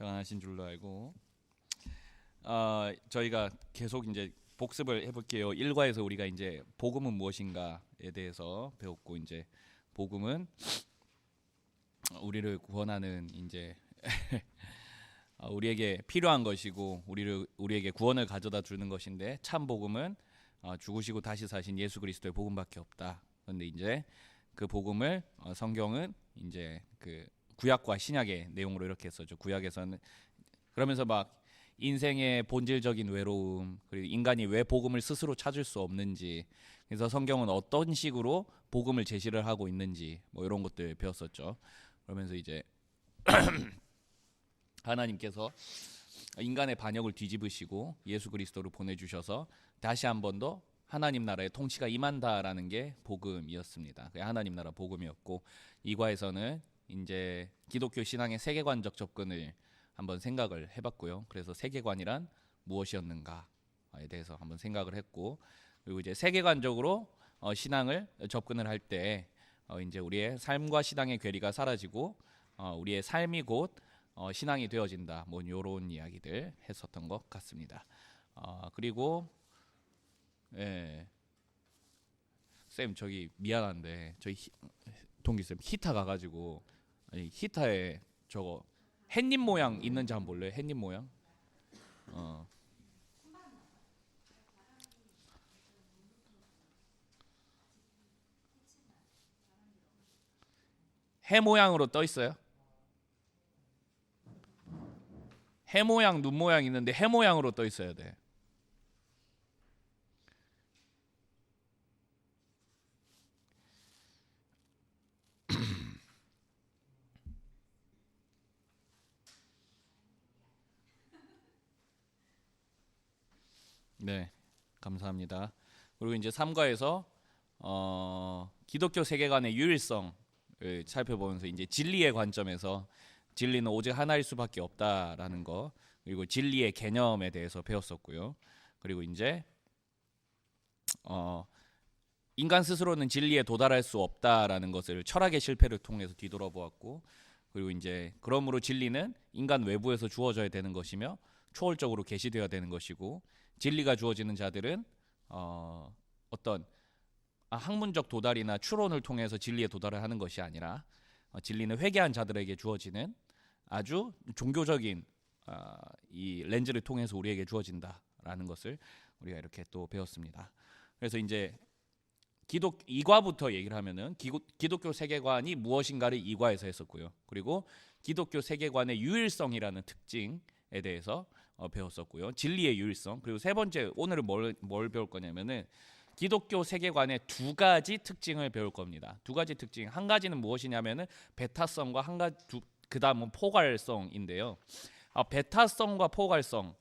평안하신 줄로 알고 저희가 계속 이제 복습을 해볼게요. 1과에서 우리가 이제 복음은 무엇인가에 대해서 배웠고, 이제 복음은 우리를 구원하는 이제 우리에게 필요한 것이고 우리에게 구원을 가져다 주는 것인데, 참 복음은 죽으시고 다시 사신 예수 그리스도의 복음밖에 없다. 그런데 이제 그 복음을 성경은 이제 그 구약과 신약의 내용으로 이렇게 했었죠. 구약에서는 그러면서 막 인생의 본질적인 외로움, 그리고 인간이 왜 복음을 스스로 찾을 수 없는지, 그래서 성경은 어떤 식으로 복음을 제시를 하고 있는지 뭐 이런 것들 배웠었죠. 그러면서 이제 하나님께서 인간의 반역을 뒤집으시고 예수 그리스도를 보내주셔서 다시 한 번 더 하나님 나라의 통치가 임한다라는 게 복음이었습니다. 그게 하나님 나라 복음이었고, 이과에서는 이제 기독교 신앙의 세계관적 접근을 한번 생각을 해봤고요. 그래서 세계관이란 무엇이었는가에 대해서 한번 생각을 했고, 그리고 이제 세계관적으로 신앙을 접근을 할 때 이제 우리의 삶과 신앙의 괴리가 사라지고 우리의 삶이 곧 신앙이 되어진다. 뭐 이런 이야기들 했었던 것 같습니다. 그리고 쌤 저기 미안한데 저희 동기 쌤 히타 가가지고 히타에 저거 햇님 모양 있는지 한번 볼래요? 햇님 모양? 해 모양으로 떠 있어요? 해 모양, 눈 모양 있는데 해 모양으로 떠 있어야 돼. 네, 감사합니다. 그리고 이제 3과에서 기독교 세계관의 유일성을 살펴보면서 이제 진리의 관점에서 진리는 오직 하나일 수밖에 없다라는 거, 그리고 진리의 개념에 대해서 배웠었고요. 그리고 이제 인간 스스로는 진리에 도달할 수 없다라는 것을 철학의 실패를 통해서 뒤돌아보았고, 그리고 이제 그러므로 진리는 인간 외부에서 주어져야 되는 것이며 초월적으로 계시되어야 되는 것이고, 진리가 주어지는 자들은 어떤 학문적 도달이나 추론을 통해서 진리에 도달을 하는 것이 아니라 진리는 회개한 자들에게 주어지는 아주 종교적인 이 렌즈를 통해서 우리에게 주어진다라는 것을 우리가 이렇게 또 배웠습니다. 그래서 이제 이과부터 얘기를 하면은 기독교 세계관이 무엇인가를 이과에서 했었고요. 그리고 기독교 세계관의 유일성이라는 특징에 대해서 배웠었고요. 진리의 유일성. 그리고 세 번째 오늘은 뭘 배울 거냐면은 기독교 세계관의 두 가지 특징을 배울 겁니다. 두 가지 특징. 한 가지는 무엇이냐면은 베타성과 그다음은 포괄성인데요. 베타성과 포괄성,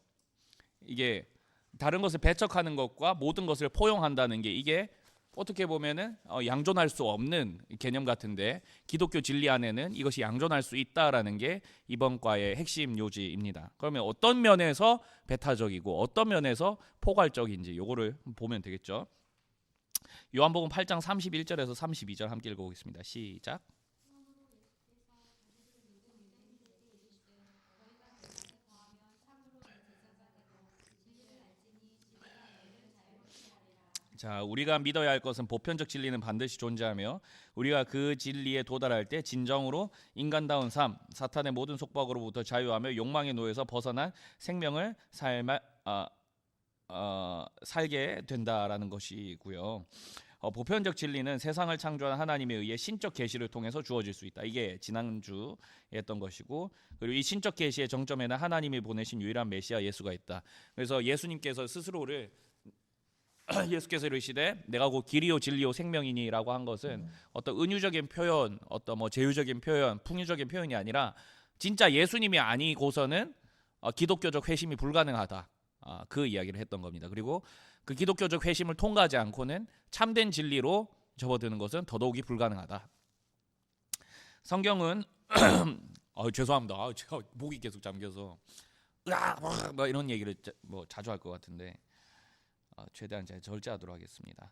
이게 다른 것을 배척하는 것과 모든 것을 포용한다는 게, 이게 어떻게 보면은 양존할 수 없는 개념 같은데, 기독교 진리 안에는 이것이 양존할 수 있다라는 게 이번 과의 핵심 요지입니다. 그러면 어떤 면에서 베타적이고 어떤 면에서 포괄적인지 요거를 보면 되겠죠. 요한복음 8장 31절에서 32절 함께 읽어보겠습니다. 시작. 자, 우리가 믿어야 할 것은 보편적 진리는 반드시 존재하며 우리가 그 진리에 도달할 때 진정으로 인간다운 삶, 사탄의 모든 속박으로부터 자유하며 욕망의 노예에서 벗어난 생명을 살게 된다라는 것이고요. 보편적 진리는 세상을 창조한 하나님에 의해 신적 계시를 통해서 주어질 수 있다. 이게 지난주에 했던 것이고, 그리고 이 신적 계시의 정점에는 하나님이 보내신 유일한 메시아 예수가 있다. 그래서 예수님께서 스스로를 예수께서 이르시되 내가 곧 길이요 진리요 생명이니라고 한 것은 어떤 은유적인 표현, 어떤 뭐 제휴적인 표현, 풍유적인 표현이 아니라 진짜 예수님이 아니고서는 기독교적 회심이 불가능하다. 그 이야기를 했던 겁니다. 그리고 그 기독교적 회심을 통과하지 않고는 참된 진리로 접어드는 것은 더더욱이 불가능하다. 성경은 죄송합니다. 제가 목이 계속 잠겨서 뭐 이런 얘기를 뭐 자주 할 것 같은데, 최대한 잘 절제하도록 하겠습니다.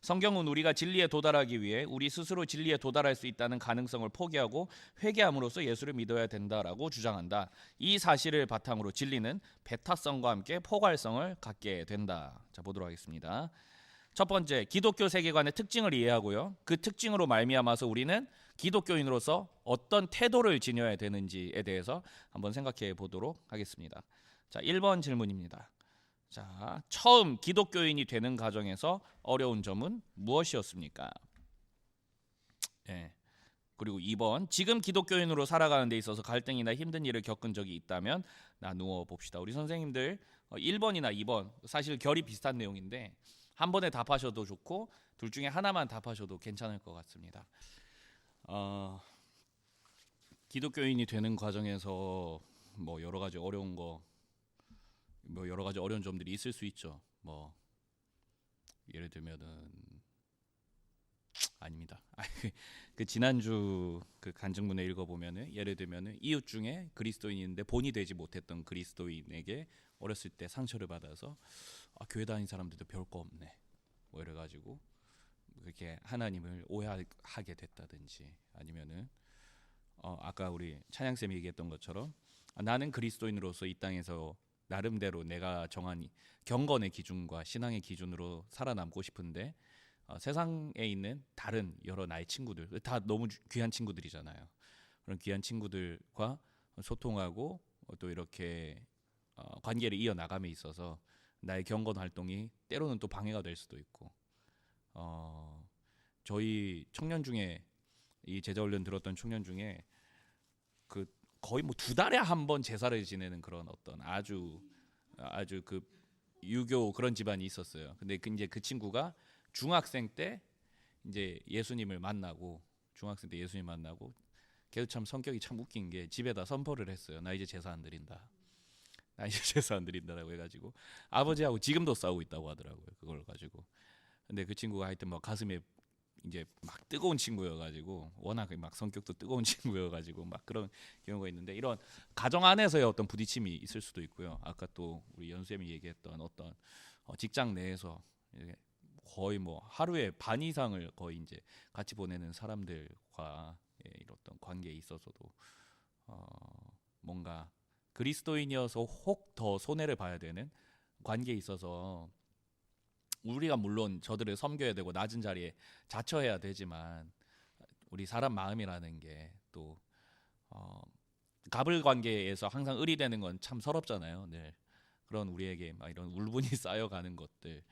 성경은 우리가 진리에 도달하기 위해 우리 스스로 진리에 도달할 수 있다는 가능성을 포기하고 회개함으로써 예수를 믿어야 된다라고 주장한다. 이 사실을 바탕으로 진리는 배타성과 함께 포괄성을 갖게 된다. 자, 보도록 하겠습니다. 첫 번째, 기독교 세계관의 특징을 이해하고요. 그 특징으로 말미암아서 우리는 기독교인으로서 어떤 태도를 지녀야 되는지에 대해서 한번 생각해 보도록 하겠습니다. 자, 1번 질문입니다. 자, 처음 기독교인이 되는 과정에서 어려운 점은 무엇이었습니까? 네. 그리고 2번, 지금 기독교인으로 살아가는 데 있어서 갈등이나 힘든 일을 겪은 적이 있다면 나누어 봅시다. 우리 선생님들 1번이나 2번 사실 결이 비슷한 내용인데 한 번에 답하셔도 좋고 둘 중에 하나만 답하셔도 괜찮을 것 같습니다. 기독교인이 되는 과정에서 뭐 여러 가지 어려운 점들이 있을 수 있죠. 뭐 예를 들면은 아닙니다. 그 지난주 그 간증문에 읽어보면은 예를 들면은 이웃 중에 그리스도인인데 본이 되지 못했던 그리스도인에게 어렸을 때 상처를 받아서 교회 다니는 사람들도 별거 없네 뭐 이래가지고 그렇게 하나님을 오해하게 됐다든지 아니면은 아까 우리 찬양쌤이 얘기했던 것처럼 나는 그리스도인으로서 이 땅에서 나름대로 내가 정한 경건의 기준과 신앙의 기준으로 살아남고 싶은데 세상에 있는 다른 여러 나의 친구들 다 너무 귀한 친구들이잖아요. 그런 귀한 친구들과 소통하고 또 이렇게 관계를 이어나감에 있어서 나의 경건 활동이 때로는 또 방해가 될 수도 있고 저희 청년 중에 이 제자훈련 들었던 청년 중에 그 거의 뭐 2달에 한 번 제사를 지내는 그런 어떤 아주 그 유교 그런 집안이 있었어요. 근데 이제 그 친구가 중학생 때 이제 예수님을 만나고 걔도 참 성격이 참 웃긴 게 집에다 선포를 했어요. 나 이제 제사 안 드린다. 나 이제 제사 안 드린다라고 해가지고 아버지하고 지금도 싸우고 있다고 하더라고요. 그걸 가지고. 근데 그 친구가 하여튼 뭐 가슴에 이제 막 뜨거운 친구여가지고 워낙 막 성격도 뜨거운 친구여가지고 막 그런 경우가 있는데 이런 가정 안에서의 어떤 부딪힘이 있을 수도 있고요. 아까 또 우리 연수님이 얘기했던 어떤 직장 내에서 거의 뭐 하루에 반 이상을 거의 이제 같이 보내는 사람들과 이런 어떤 관계에 있어서도 뭔가 그리스도인이어서 혹 더 손해를 봐야 되는 관계에 있어서 우리가 물론 저들을 섬겨야 되고 낮은 자리에 자처해야 되지만 우리 사람 마음이라는 게 또 갑을 관계에서 항상 을이 되는 건 참 서럽잖아요. 늘 그런 우리에게 막 이런 울분이 쌓여가는 것들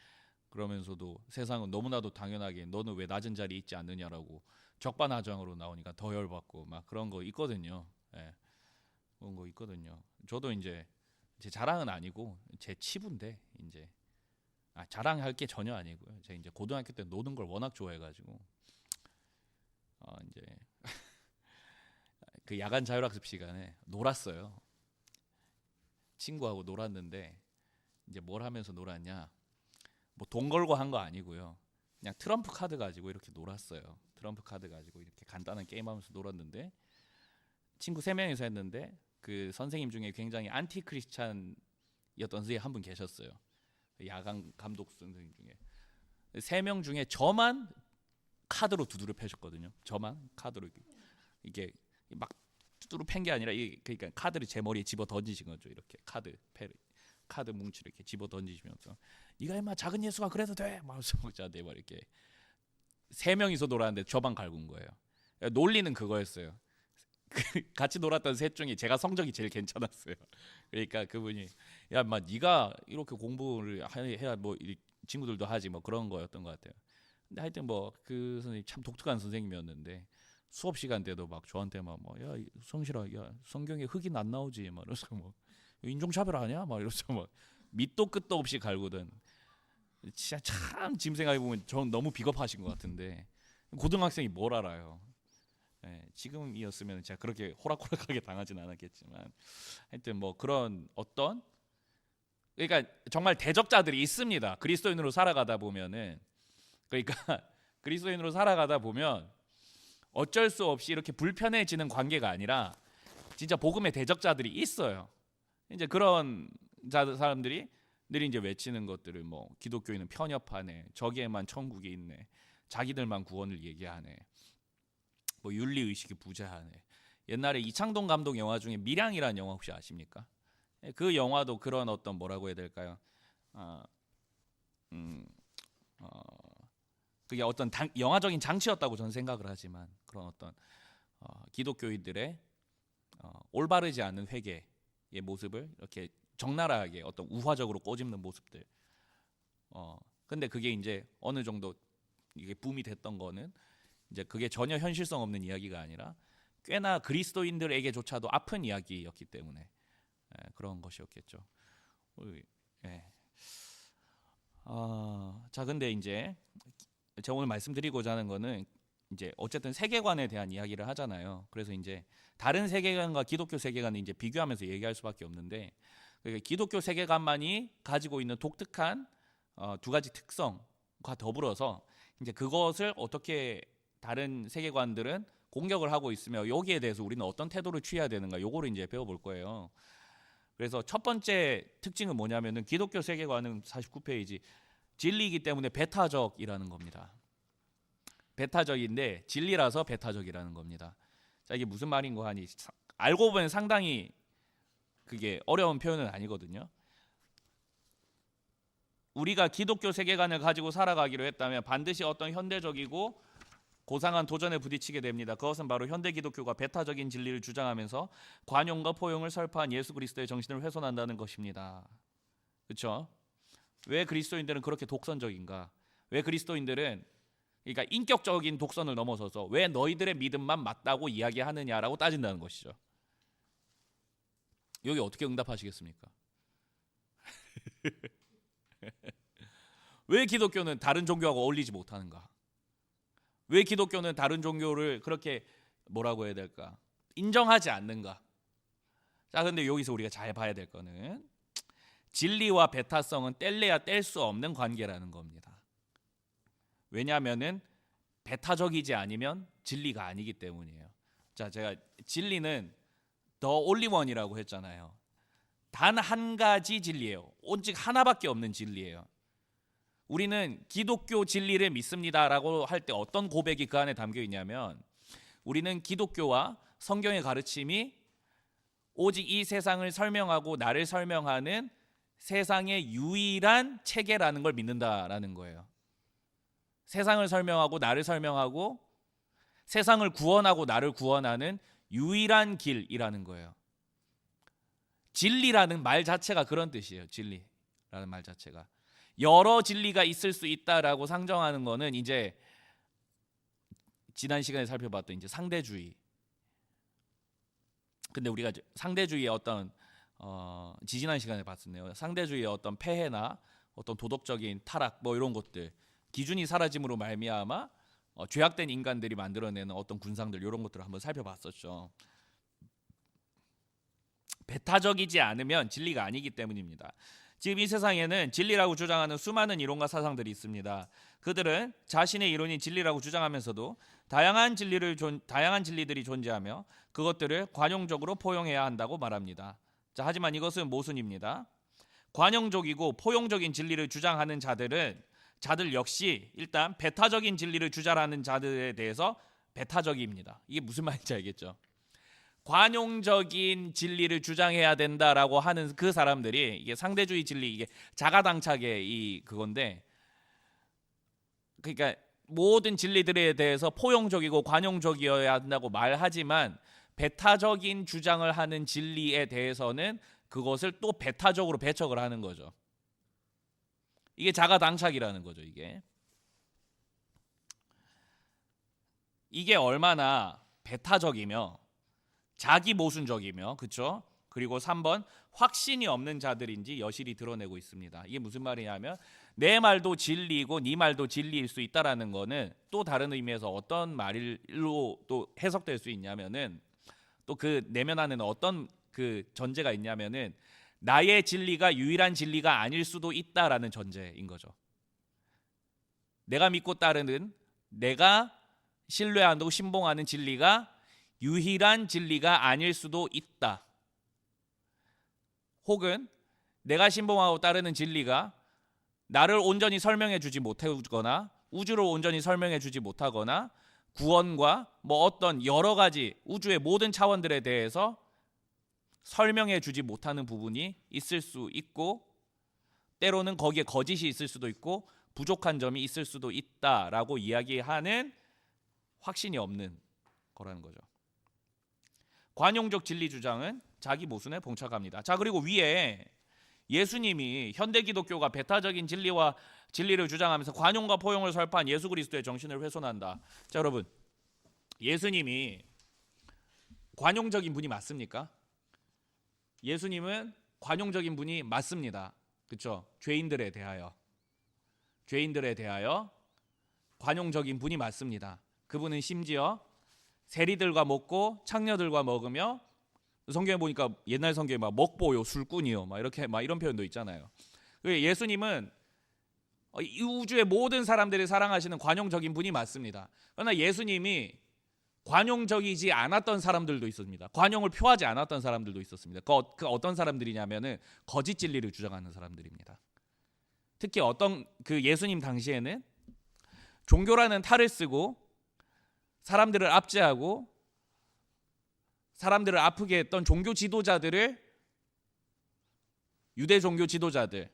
그러면서도 세상은 너무나도 당연하게 너는 왜 낮은 자리에 있지 않느냐라고 적반하장으로 나오니까 더 열받고 막 그런 거 있거든요. 예. 그런 거 있거든요. 저도 이제 제 자랑은 아니고 제 치부인데 이제 자랑할 게 전혀 아니고요. 제가 이제 고등학교 때 노는 걸 워낙 좋아해가지고 이제 그 야간 자율학습 시간에 놀았어요. 친구하고 놀았는데 이제 뭘 하면서 놀았냐? 뭐 돈 걸고 한 거 아니고요. 그냥 트럼프 카드 가지고 이렇게 놀았어요. 트럼프 카드 가지고 이렇게 간단한 게임하면서 놀았는데 친구 3명이서 했는데 그 선생님 중에 굉장히 안티 크리스찬이었던 선생님 한 분 계셨어요. 야간 감독 선생님 중에 3명 중에 저만 카드로 두드려 패셨거든요. 저만 카드로 이게 막 두드려 팬 게 아니라 그러니까 카드를 제 머리에 집어 던지신 거죠. 이렇게 카드 뭉치를 이렇게 집어 던지시면서 네가 임마 작은 예수가 그래도 돼. 막 저한테 막 이렇게 3명이서 놀았는데 저만 갈군 거예요. 논리는 그거였어요. 같이 놀았던 셋 중에 제가 성적이 제일 괜찮았어요. 그러니까 그분이 야, 마 네가 이렇게 공부를 해야 뭐 친구들도 하지 뭐 그런 거였던 것 같아요. 근데 하여튼 뭐 그 선생님 참 독특한 선생님이었는데 수업 시간 때도 막 저한테 막 뭐 야 성실아 야 성경에 흑인 안 나오지 막 이러면서 뭐 인종차별 아니야 막 이러면서 막 밑도 끝도 없이 갈구던 진짜 참 지금 생각해 보면 전 너무 비겁하신 것 같은데 고등학생이 뭘 알아요. 네, 지금이었으면 제가 그렇게 호락호락하게 당하진 않았겠지만 하여튼 뭐 그런 어떤 그러니까 정말 대적자들이 있습니다. 그리스도인으로 살아가다 보면은 그러니까 그리스도인으로 살아가다 보면 어쩔 수 없이 이렇게 불편해지는 관계가 아니라 진짜 복음의 대적자들이 있어요. 이제 그런 사람들이 늘 이제 외치는 것들을 뭐 기독교인은 편협하네, 저기에만 천국이 있네, 자기들만 구원을 얘기하네, 뭐 윤리 의식이 부재하네. 옛날에 이창동 감독 영화 중에 밀양이라는 영화 혹시 아십니까? 그 영화도 그런 어떤 뭐라고 해야 될까요? 아, 음, 어, 그게 어떤 영화적인 장치였다고 저는 생각을 하지만 그런 어떤 기독교인들의 올바르지 않은 회개의 모습을 이렇게 적나라하게 어떤 우화적으로 꼬집는 모습들. 근데 그게 이제 어느 정도 이게 붐이 됐던 거는 이제 그게 전혀 현실성 없는 이야기가 아니라 꽤나 그리스도인들에게조차도 아픈 이야기였기 때문에 그런 것이었겠죠. 예. 자, 근데 이제 제가 오늘 말씀드리고자 하는 거는 이제 어쨌든 세계관에 대한 이야기를 하잖아요. 그래서 이제 다른 세계관과 기독교 세계관을 이제 비교하면서 얘기할 수밖에 없는데, 기독교 세계관만이 가지고 있는 독특한 두 가지 특성과 더불어서 이제 그것을 어떻게 다른 세계관들은 공격을 하고 있으며 여기에 대해서 우리는 어떤 태도를 취해야 되는가, 요거를 이제 배워볼 거예요. 그래서 첫 번째 특징은 뭐냐면은 기독교 세계관은 49페이지 진리이기 때문에 배타적이라는 겁니다. 배타적인데 진리라서 배타적이라는 겁니다. 자, 이게 무슨 말인가 하니 알고 보면 상당히 그게 어려운 표현은 아니거든요. 우리가 기독교 세계관을 가지고 살아가기로 했다면 반드시 어떤 현대적이고 고상한 도전에 부딪히게 됩니다. 그것은 바로 현대 기독교가 배타적인 진리를 주장하면서 관용과 포용을 설파한 예수 그리스도의 정신을 훼손한다는 것입니다. 그렇죠? 왜 그리스도인들은 그렇게 독선적인가? 왜 그리스도인들은 그러니까 인격적인 독선을 넘어서서 왜 너희들의 믿음만 맞다고 이야기하느냐라고 따진다는 것이죠. 여기 어떻게 응답하시겠습니까? 왜 기독교는 다른 종교하고 어울리지 못하는가? 왜 기독교는 다른 종교를 그렇게 뭐라고 해야 될까? 인정하지 않는가? 자, 근데 여기서 우리가 잘 봐야 될 거는 진리와 배타성은 뗄래야 뗄 수 없는 관계라는 겁니다. 왜냐하면은 배타적이지 않으면 진리가 아니기 때문이에요. 자, 제가 진리는 The only one이라고 했잖아요. 단 한 가지 진리예요. 오직 하나밖에 없는 진리예요. 우리는 기독교 진리를 믿습니다라고 할 때 어떤 고백이 그 안에 담겨 있냐면, 우리는 기독교와 성경의 가르침이 오직 이 세상을 설명하고 나를 설명하는 세상의 유일한 체계라는 걸 믿는다라는 거예요. 세상을 설명하고 나를 설명하고 세상을 구원하고 나를 구원하는 유일한 길이라는 거예요. 진리라는 말 자체가 그런 뜻이에요. 진리라는 말 자체가 여러 진리가 있을 수 있다라고 상정하는 거는 이제 지난 시간에 살펴봤던 이제 상대주의. 근데 우리가 상대주의의 어떤 지지난 시간에 봤었네요. 상대주의의 어떤 폐해나 어떤 도덕적인 타락 뭐 이런 것들, 기준이 사라짐으로 말미암아 죄악된 인간들이 만들어내는 어떤 군상들, 이런 것들을 한번 살펴봤었죠. 배타적이지 않으면 진리가 아니기 때문입니다. 지금 이 세상에는 진리라고 주장하는 수많은 이론과 사상들이 있습니다. 그들은 자신의 이론이 진리라고 주장하면서도 다양한 진리들이 존재하며 그것들을 관용적으로 포용해야 한다고 말합니다. 자, 하지만 이것은 모순입니다. 관용적이고 포용적인 진리를 주장하는 자들 역시 일단 배타적인 진리를 주장하는 자들에 대해서 배타적입니다. 이게 무슨 말인지 알겠죠? 관용적인 진리를 주장해야 된다라고 하는 그 사람들이, 이게 상대주의 진리, 이게 자가당착의 이 그건데, 그러니까 모든 진리들에 대해서 포용적이고 관용적이어야 한다고 말하지만 배타적인 주장을 하는 진리에 대해서는 그것을 또 배타적으로 배척을 하는 거죠. 이게 자가당착이라는 거죠. 이게 얼마나 배타적이며 자기 모순적이며, 그렇죠? 그리고 3번 확신이 없는 자들인지 여실히 드러내고 있습니다. 이게 무슨 말이냐면 내 말도 진리이고 네 말도 진리일 수 있다라는 거는 또 다른 의미에서 어떤 말로 또 해석될 수 있냐면은, 또 그 내면 안에는 어떤 그 전제가 있냐면은 나의 진리가 유일한 진리가 아닐 수도 있다라는 전제인 거죠. 내가 믿고 따르는, 내가 신뢰하고 신봉하는 진리가 유일한 진리가 아닐 수도 있다. 혹은 내가 신봉하고 따르는 진리가 나를 온전히 설명해 주지 못하거나 우주를 온전히 설명해 주지 못하거나 구원과 뭐 어떤 여러 가지 우주의 모든 차원들에 대해서 설명해 주지 못하는 부분이 있을 수 있고, 때로는 거기에 거짓이 있을 수도 있고 부족한 점이 있을 수도 있다라고 이야기하는 확신이 없는 거라는 거죠. 관용적 진리 주장은 자기 모순에 봉착합니다. 자, 그리고 위에 예수님이 현대 기독교가 배타적인 진리를 주장하면서 관용과 포용을 설파한 예수 그리스도의 정신을 훼손한다. 자, 여러분, 예수님이 관용적인 분이 맞습니까? 예수님은 관용적인 분이 맞습니다. 그렇죠? 죄인들에 대하여 관용적인 분이 맞습니다. 그분은 심지어 세리들과 먹고 창녀들과 먹으며, 성경에 보니까 옛날 성경에 막 먹보요, 술꾼이요, 막 이렇게 막 이런 표현도 있잖아요. 예수님은 이 우주의 모든 사람들이 사랑하시는 관용적인 분이 맞습니다. 그러나 예수님이 관용적이지 않았던 사람들도 있었습니다. 관용을 표하지 않았던 사람들도 있었습니다. 그 어떤 사람들이냐면은 거짓 진리를 주장하는 사람들입니다. 특히 그 예수님 당시에는 종교라는 탈을 쓰고 사람들을 압제하고 사람들을 아프게 했던 종교 지도자들을, 유대 종교 지도자들,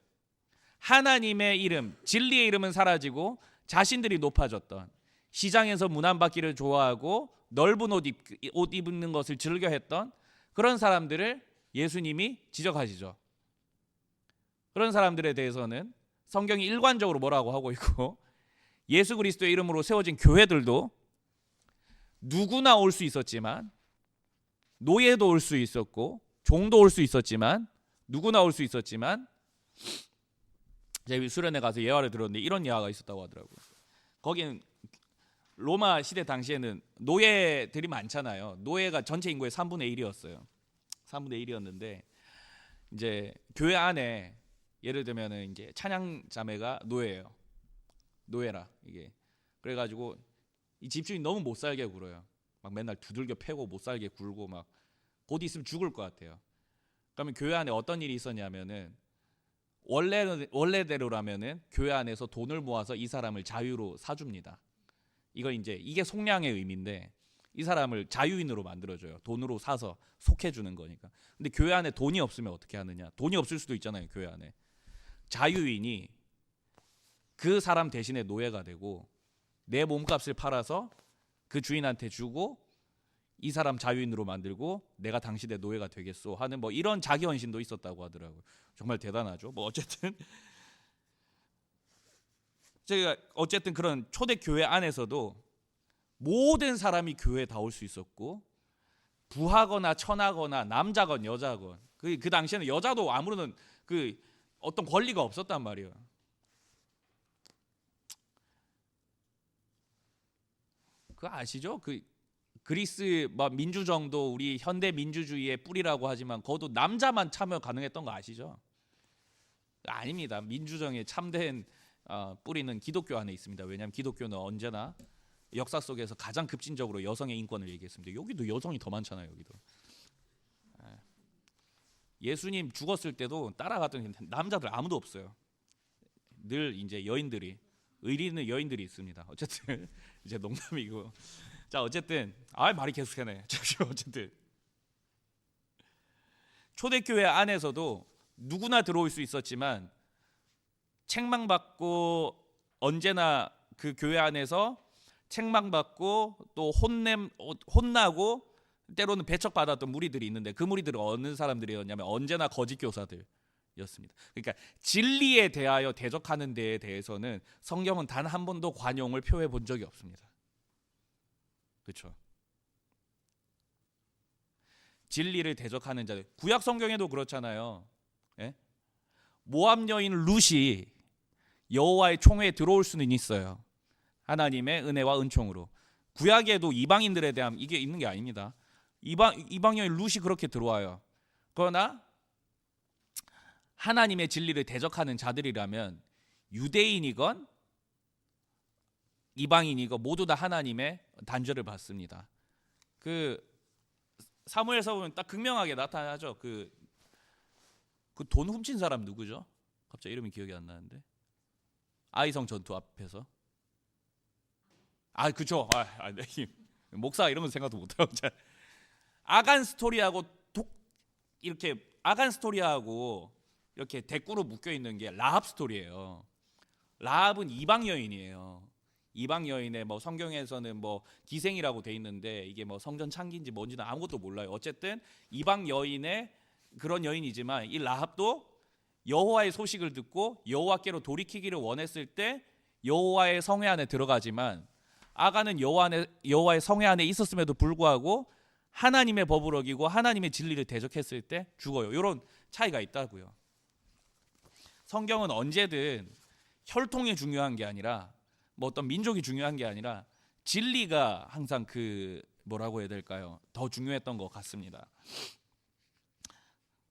하나님의 이름, 진리의 이름은 사라지고 자신들이 높아졌던, 시장에서 문안받기를 좋아하고 넓은 옷 입는 것을 즐겨했던 그런 사람들을 예수님이 지적하시죠. 그런 사람들에 대해서는 성경이 일관적으로 뭐라고 하고 있고, 예수 그리스도의 이름으로 세워진 교회들도 누구나 올 수 있었지만, 노예도 올 수 있었고 종도 올 수 있었지만, 누구나 올 수 있었지만, 제가 수련회 가서 예화를 들었는데 이런 예화가 있었다고 하더라고요. 거기는 로마 시대 당시에는 노예들이 많잖아요. 노예가 전체 인구의 3분의 1이었어요. 3분의 1이었는데 이제 교회 안에 예를 들면은 이제 찬양 자매가 노예예요. 노예라 이게. 그래가지고 이 집주인 너무 못 살게 굴어요. 막 맨날 두들겨 패고 못 살게 굴고 막 곧 있으면 죽을 것 같아요. 그러면 교회 안에 어떤 일이 있었냐면은 원래대로라면은 교회 안에서 돈을 모아서 이 사람을 자유로 사줍니다. 이게 속량의 의미인데 이 사람을 자유인으로 만들어줘요. 돈으로 사서 속해주는 거니까. 근데 교회 안에 돈이 없으면 어떻게 하느냐? 돈이 없을 수도 있잖아요. 교회 안에 자유인이 그 사람 대신에 노예가 되고 내 몸값을 팔아서 그 주인한테 주고 이 사람 자유인으로 만들고 내가 당신의 노예가 되겠소 하는 뭐 이런 자기헌신도 있었다고 하더라고요. 정말 대단하죠. 뭐 어쨌든 그런 초대 교회 안에서도 모든 사람이 교회에 다 올 수 있었고, 부하거나 천하거나 남자건 여자건 그 당시에는 여자도 아무런 그 어떤 권리가 없었단 말이에요. 그거 아시죠? 그 그리스 민주정도 우리 현대 민주주의의 뿌리라고 하지만 거기도 남자만 참여 가능했던 거 아시죠? 아닙니다. 민주정의 참된 뿌리는 기독교 안에 있습니다. 왜냐하면 기독교는 언제나 역사 속에서 가장 급진적으로 여성의 인권을 얘기했습니다. 여기도 여성이 더 많잖아요. 여기도. 예수님 죽었을 때도 따라갔던 남자들 아무도 없어요. 늘 이제 여인들이, 의리는 여인들이 있습니다. 어쨌든 이제 농담이고. 자, 어쨌든 말이 계속되네. 어쨌든 초대교회 안에서도 누구나 들어올 수 있었지만 책망받고, 언제나 그 교회 안에서 책망받고 또 혼나고 때로는 배척받았던 무리들이 있는데 그 무리들은 어느 사람들이었냐면 언제나 거짓 교사들이었습니다. 그러니까 진리에 대하여 대적하는 데에 대해서는 성경은 단 한 번도 관용을 표해 본 적이 없습니다. 그렇죠? 진리를 대적하는 자들, 구약 성경에도 그렇잖아요. 예? 모압 여인 룻이 여호와의 총회에 들어올 수는 있어요. 하나님의 은혜와 은총으로. 구약에도 이방인들에 대한 이게 있는 게 아닙니다. 이방 여인 룻이 그렇게 들어와요. 그러나 하나님의 진리를 대적하는 자들이라면 유대인이건 이방인이건 모두 다 하나님의 단죄를 받습니다. 그 사무엘서 보면 딱 극명하게 나타나죠. 그 그 돈 훔친 사람 누구죠? 갑자기 이름이 기억이 안 나는데. 아이성 전투 앞에서. 그죠. 네. 목사 이런 건 생각도 못하고. 아간 스토리하고 이렇게 아간 스토리하고 이렇게 대꾸로 묶여 있는 게 라합 스토리예요. 라합은 이방 여인이에요. 이방 여인의 뭐 성경에서는 뭐 기생이라고 돼 있는데 이게 뭐 성전 창기인지 뭔지는 아무것도 몰라요. 어쨌든 이방 여인의 그런 여인이지만 이 라합도 여호와의 소식을 듣고 여호와께로 돌이키기를 원했을 때 여호와의 성회 안에 들어가지만 아간은 여호와의 성회 안에 있었음에도 불구하고 하나님의 법을 어기고 하나님의 진리를 대적했을 때 죽어요. 이런 차이가 있다고요. 성경은 언제든 혈통이 중요한 게 아니라 뭐 어떤 민족이 중요한 게 아니라 진리가 항상 그 뭐라고 해야 될까요? 더 중요했던 것 같습니다.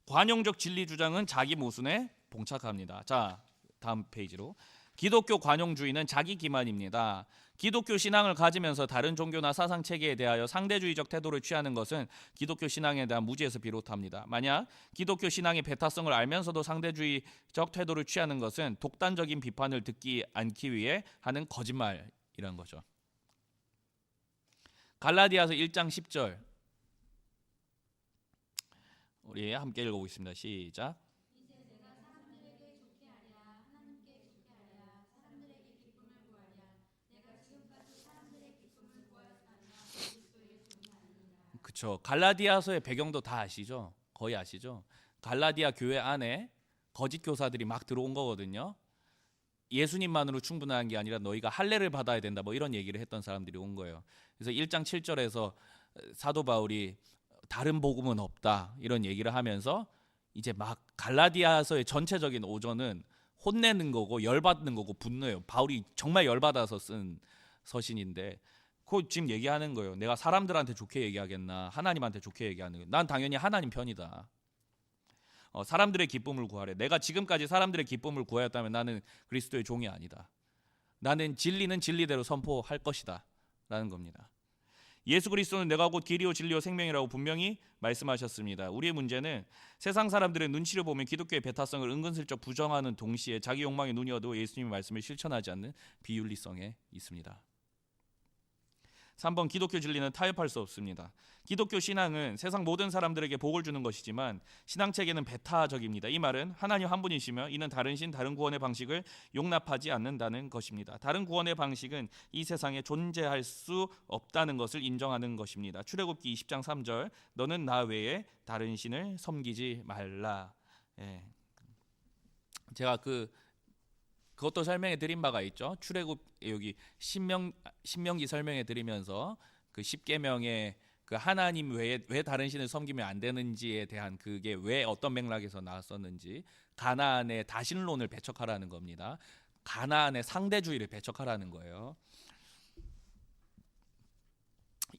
관용적 진리 주장은 자기 모순에 봉착합니다. 자, 다음 페이지로. 기독교 관용주의는 자기 기만입니다. 기독교 신앙을 가지면서 다른 종교나 사상 체계에 대하여 상대주의적 태도를 취하는 것은 기독교 신앙에 대한 무지에서 비롯합니다. 만약 기독교 신앙의 배타성을 알면서도 상대주의적 태도를 취하는 것은 독단적인 비판을 듣지 않기 위해 하는 거짓말이란 거죠. 갈라디아서 1장 10절 우리 함께 읽어보겠습니다. 시작. 그렇죠. 갈라디아서의 배경도 다 아시죠? 거의 아시죠? 갈라디아 교회 안에 거짓 교사들이 막 들어온 거거든요. 예수님만으로 충분한 게 아니라 너희가 할례를 받아야 된다 뭐 이런 얘기를 했던 사람들이 온 거예요. 그래서 1장 7절에서 사도 바울이 다른 복음은 없다 이런 얘기를 하면서 이제 막 갈라디아서의 전체적인 오전은 혼내는 거고 열받는 거고 분노예요. 바울이 정말 열받아서 쓴 서신인데 그거 지금 얘기하는 거예요. 내가 사람들한테 좋게 얘기하겠나 하나님한테 좋게 얘기하는 거예요. 난 당연히 하나님 편이다. 사람들의 기쁨을 구하래. 내가 지금까지 사람들의 기쁨을 구하였다면 나는 그리스도의 종이 아니다. 나는 진리는 진리대로 선포할 것이다 라는 겁니다. 예수 그리스도는 내가 곧 길이요 진리요 생명이라고 분명히 말씀하셨습니다. 우리의 문제는 세상 사람들의 눈치를 보면 기독교의 배타성을 은근슬쩍 부정하는 동시에 자기 욕망에 눈이 어두워 예수님의 말씀을 실천하지 않는 비윤리성에 있습니다. 3번 기독교 진리는 타협할 수 없습니다. 기독교 신앙은 세상 모든 사람들에게 복을 주는 것이지만 신앙체계는 배타적입니다. 이 말은 하나님 한 분이시며 이는 다른 신 다른 구원의 방식을 용납하지 않는다는 것입니다. 다른 구원의 방식은 이 세상에 존재할 수 없다는 것을 인정하는 것입니다. 출애굽기 20장 3절 너는 나 외에 다른 신을 섬기지 말라. 제가 그것도 설명해 드린 바가 있죠. 출애굽 여기 신명기 설명해 드리면서 그 10계명의 그 하나님 외에 왜 다른 신을 섬기면 안 되는지에 대한 그게 왜 어떤 맥락에서 나왔었는지 가나안의 다신론을 배척하라는 겁니다. 가나안의 상대주의를 배척하라는 거예요.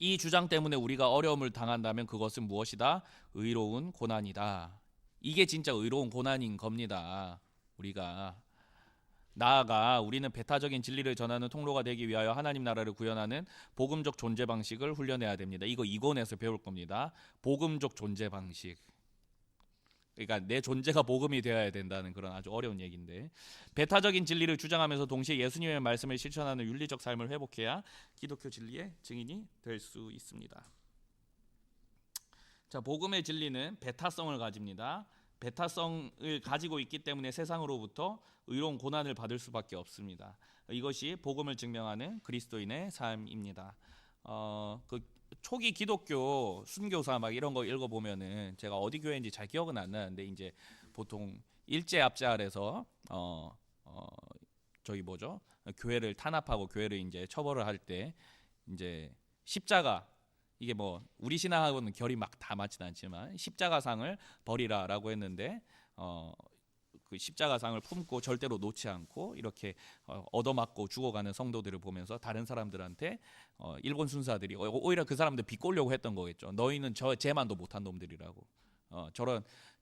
이 주장 때문에 우리가 어려움을 당한다면 그것은 무엇이다? 의로운 고난이다. 이게 진짜 의로운 고난인 겁니다. 우리가 나아가 우리는 배타적인 진리를 전하는 통로가 되기 위하여 하나님 나라를 구현하는 복음적 존재 방식을 훈련해야 됩니다. 이거 이권에서 배울 겁니다. 복음적 존재 방식. 그러니까 내 존재가 복음이 되어야 된다는 그런 아주 어려운 얘기인데 배타적인 진리를 주장하면서 동시에 예수님의 말씀을 실천하는 윤리적 삶을 회복해야 기독교 진리의 증인이 될 수 있습니다. 자, 복음의 진리는 배타성을 가집니다. 배타성을 가지고 있기 때문에 세상으로부터 의로운 고난을 받을 수밖에 없습니다. 이것이 복음을 증명하는 그리스도인의 삶입니다. 그 초기 기독교 순교사 막 이런 거 읽어보면은 제가 어디 교회인지 잘 기억은 안 나는데 이제 보통 일제 압제아래서 저기 뭐죠? 교회를 탄압하고 교회를 이제 처벌을 할 때 이제 십자가 이게 뭐 우리 신앙하고는 결이 막 다 맞지는 않지만 십자가상을 버리라라고 했는데 그 십자가상을 품고 절대로 놓지 않고 이렇게 얻어맞고 죽어가는 성도들을 보면서 다른 사람들한테 일본 순사들이 오히려 그 사람들 비꼬려고 했던 거겠죠. 너희는 쟤만도 못한 놈들이라고.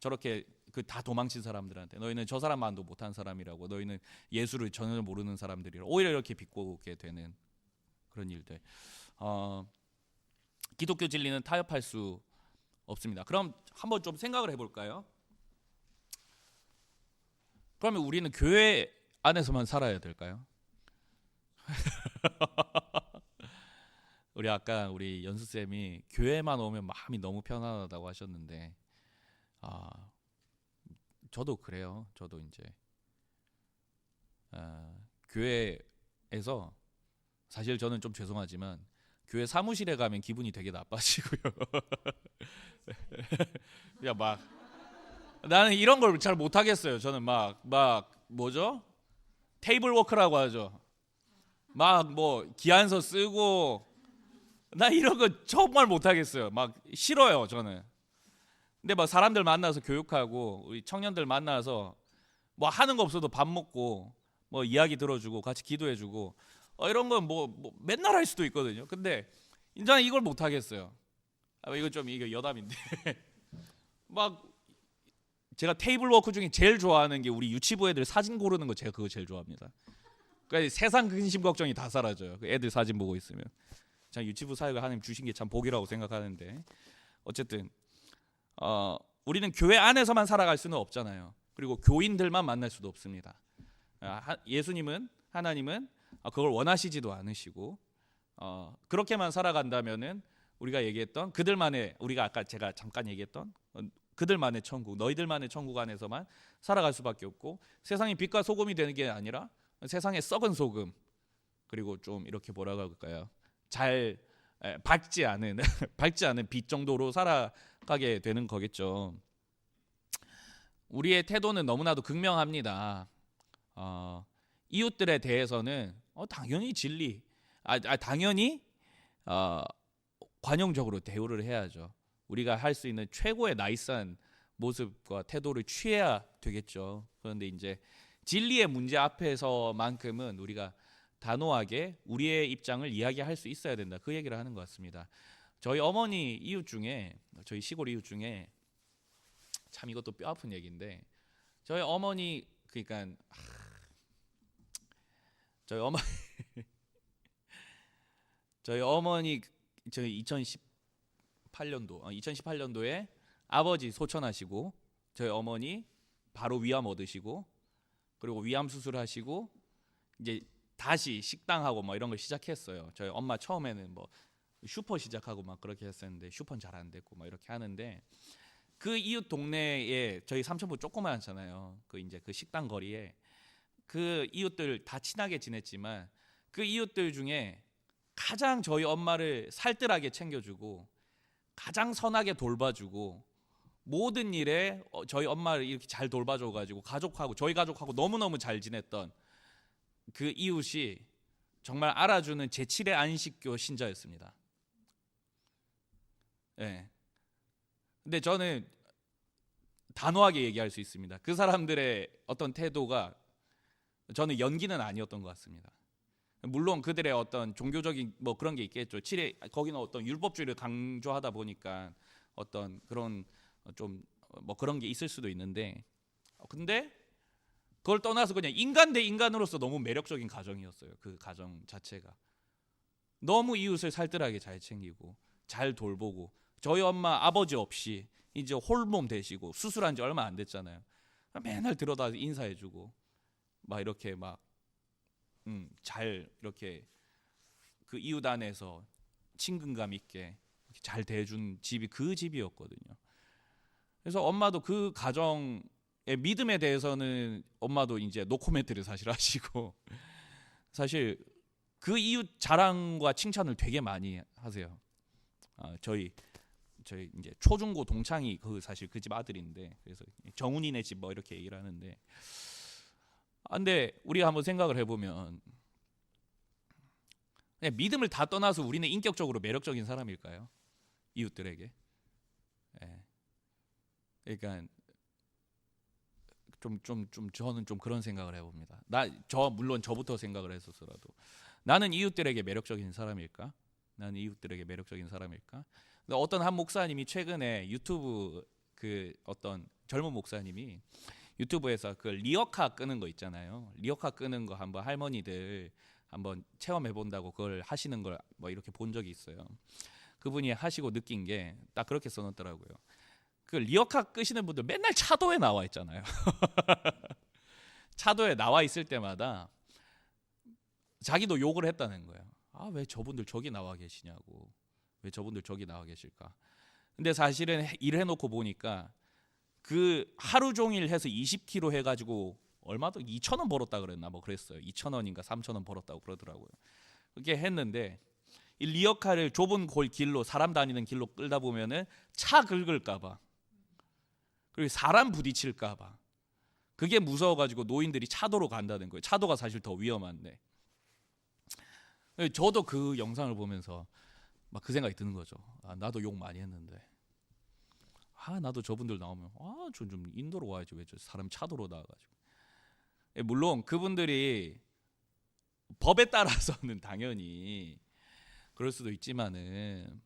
저렇게 그 다 도망친 사람들한테 너희는 저 사람만도 못한 사람이라고. 너희는 예수를 전혀 모르는 사람들이라고. 오히려 이렇게 비꼬게 되는 그런 일들. 기독교 진리는 타협할 수 없습니다. 그럼 한번 좀 생각을 해볼까요? 그러면 우리는 교회 안에서만 살아야 될까요? 우리 연수 쌤이 교회만 오면 마음이 너무 편안하다고 하셨는데, 아, 저도 그래요. 저도 이제 교회에서 사실 저는 좀 죄송하지만 교회 사무실에 가면 기분이 되게 나빠지고요. 야, 막 나는 이런 걸 잘 못하겠어요. 저는 막 뭐죠? 테이블 워크라고 하죠. 막 뭐 기한서 쓰고, 나 이런 거 정말 못하겠어요. 막 싫어요, 저는. 근데 막 사람들 만나서 교육하고 우리 청년들 만나서 뭐 하는 거 없어도 밥 먹고 뭐 이야기 들어주고 같이 기도해주고 이런 건 뭐 맨날 할 수도 있거든요. 근데 저는 이걸 못하겠어요. 이거 여담인데 막 제가 테이블 워크 중에 제일 좋아하는 게 우리 유치부 애들 사진 고르는 거, 제가 그거 제일 좋아합니다. 그러니까 세상 근심 걱정이 다 사라져요. 그 애들 사진 보고 있으면. 참 유치부 사역을 하나님 주신 게 참 복이라고 생각하는데, 어쨌든 우리는 교회 안에서만 살아갈 수는 없잖아요. 그리고 교인들만 만날 수도 없습니다. 하나님은 그걸 원하시지도 않으시고, 그렇게만 살아간다면은 우리가 얘기했던 우리가 아까 제가 잠깐 얘기했던 그들만의 천국, 너희들만의 천국 안에서만 살아갈 수밖에 없고, 세상이 빛과 소금이 되는 게 아니라 세상의 썩은 소금, 그리고 좀 이렇게 뭐라고 할까요? 잘 밝지 않은 빛 정도로 살아가게 되는 거겠죠. 우리의 태도는 너무나도 극명합니다. 이웃들에 대해서는 당연히 당연히 관용적으로 대우를 해야죠. 우리가 할 수 있는 최고의 나이스한 모습과 태도를 취해야 되겠죠. 그런데 이제 진리의 문제 앞에서만큼은 우리가 단호하게 우리의 입장을 이야기할 수 있어야 된다, 그 얘기를 하는 것 같습니다. 저희 시골 이웃 중에 참 이것도 뼈 아픈 얘기인데, 저희 어머니, 그러니까 저희 어머니 2018년도에 아버지 소천하시고, 저희 어머니 바로 위암 얻으시고, 그리고 위암 수술하시고 이제 다시 식당하고 뭐 이런 걸 시작했어요. 저희 엄마 처음에는 뭐 슈퍼 시작하고 막 그렇게 했었는데 슈퍼는 잘 안 됐고 막 이렇게 하는데, 그 이웃 동네에 저희 삼천포 조그맣잖아요. 그 이제 그 식당 거리에 그 이웃들 다 친하게 지냈지만, 그 이웃들 중에 가장 저희 엄마를 살뜰하게 챙겨주고 가장 선하게 돌봐주고 모든 일에 저희 엄마를 이렇게 잘 돌봐줘가지고 저희 가족하고 너무너무 잘 지냈던 그 이웃이 정말 알아주는 제7의 안식교 신자였습니다. 네. 근데 저는 단호하게 얘기할 수 있습니다. 그 사람들의 어떤 태도가 저는 연기는 아니었던 것 같습니다. 물론 그들의 어떤 종교적인 뭐 그런 게 있겠죠. 거기는 어떤 율법주의를 강조하다 보니까 어떤 그런 좀 뭐 그런 게 있을 수도 있는데, 근데 그걸 떠나서 그냥 인간 대 인간으로서 너무 매력적인 가정이었어요. 그 가정 자체가 너무 이웃을 살뜰하게 잘 챙기고 잘 돌보고, 저희 엄마 아버지 없이 이제 홀몸 되시고 수술한 지 얼마 안 됐잖아요. 맨날 들어다 인사해주고 막 이렇게 잘 이렇게 그 이웃 안에서 친근감 있게 잘 대해준 집이 그 집이었거든요. 그래서 엄마도 그 가정의 믿음에 대해서는 엄마도 이제 노코멘트를 사실 하시고, 사실 그 이웃 자랑과 칭찬을 되게 많이 하세요. 저희 이제 초중고 동창이 사실 그 집 아들인데, 그래서 정훈이네 집 뭐 이렇게 얘기를 하는데, 근데 우리가 한번 생각을 해보면 그냥 믿음을 다 떠나서 우리는 인격적으로 매력적인 사람일까요? 이웃들에게. 그러니까 저는 좀 그런 생각을 해봅니다. 물론 저부터 생각을 했었어라도 나는 이웃들에게 매력적인 사람일까? 근데 어떤 한 목사님이 최근에 유튜브, 어떤 젊은 목사님이 유튜브에서 그 리어카 끄는 거 있잖아요. 리어카 끄는 거 한번 할머니들 한번 체험해 본다고 그걸 하시는 걸 뭐 이렇게 본 적이 있어요. 그분이 하시고 느낀 게 딱 그렇게 써놓더라고요. 그 리어카 끄시는 분들 맨날 차도에 나와 있잖아요. 차도에 나와 있을 때마다 자기도 욕을 했다는 거예요. 아, 왜 저분들 저기 나와 계시냐고. 왜 저분들 저기 나와 계실까? 근데 사실은 일을 해놓고 보니까 그 하루 종일 해서 20km 해가지고 얼마도 2,000원 벌었다 그랬나 뭐 그랬어요. 2,000원인가 3,000원 벌었다고 그러더라고요. 그렇게 했는데 이 리어카를 좁은 길로 사람 다니는 길로 끌다 보면은 차 긁을까봐 그리고 사람 부딪힐까봐 그게 무서워가지고 노인들이 차도로 간다는 거예요. 차도가 사실 더 위험한데 저도 그 영상을 보면서 막 그 생각이 드는 거죠. 아, 나도 욕 많이 했는데 나도 저분들 나오면 좀 인도로 와야지 왜 저 사람 차도로 나와가지고. 물론 그분들이 법에 따라서는 당연히 그럴 수도 있지만은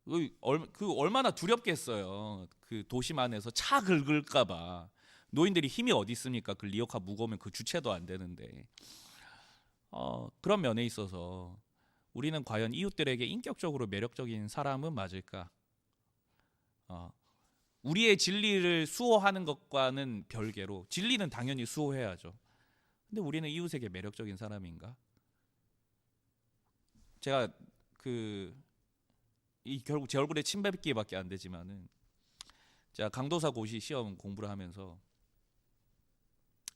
그 얼마나 두렵겠어요. 그 도심 안에서 차 긁을까봐. 노인들이 힘이 어디 있습니까? 그 리어카 무거우면 그 주체도 안 되는데. 그런 면에 있어서 우리는 과연 이웃들에게 인격적으로 매력적인 사람은 맞을까? 우리의 진리를 수호하는 것과는 별개로 진리는 당연히 수호해야죠. 근데 우리는 이웃에게 매력적인 사람인가? 제가 결국 제 얼굴에 침 뱉기밖에 안 되지만은 제가 강도사 고시 시험 공부를 하면서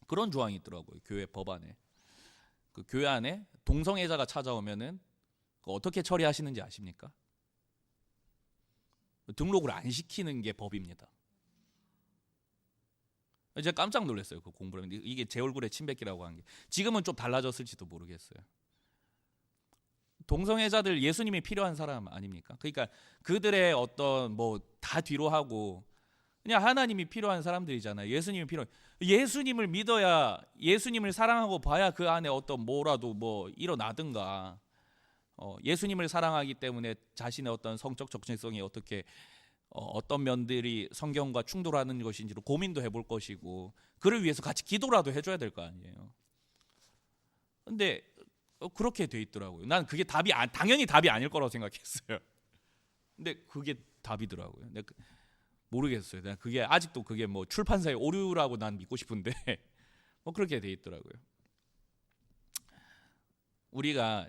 그런 조항이 있더라고요. 교회 법안에. 그 교회 안에 동성애자가 찾아오면은 어떻게 처리하시는지 아십니까? 등록을 안 시키는 게 법입니다. 제가 깜짝 놀랐어요. 그 공부를 하는데 이게 제 얼굴에 침 뱉기라고 한 게. 지금은 좀 달라졌을지도 모르겠어요. 동성애자들 예수님이 필요한 사람 아닙니까? 그러니까 그들의 어떤 뭐 다 뒤로 하고 그냥 하나님이 필요한 사람들이잖아요. 예수님이 필요. 예수님을 믿어야 예수님을 사랑하고 봐야 그 안에 어떤 뭐라도 뭐 일어나든가. 예수님을 사랑하기 때문에 자신의 어떤 성적 적정성이 어떻게 어떤 면들이 성경과 충돌하는 것인지로 고민도 해볼 것이고 그를 위해서 같이 기도라도 해줘야 될 거 아니에요. 근데 그렇게 돼 있더라고요. 난 그게 당연히 답이 아닐 거라고 생각했어요. 근데 그게 답이더라고요. 모르겠어요. 난 그게 아직도 그게 뭐 출판사의 오류라고 난 믿고 싶은데 뭐 그렇게 돼 있더라고요. 우리가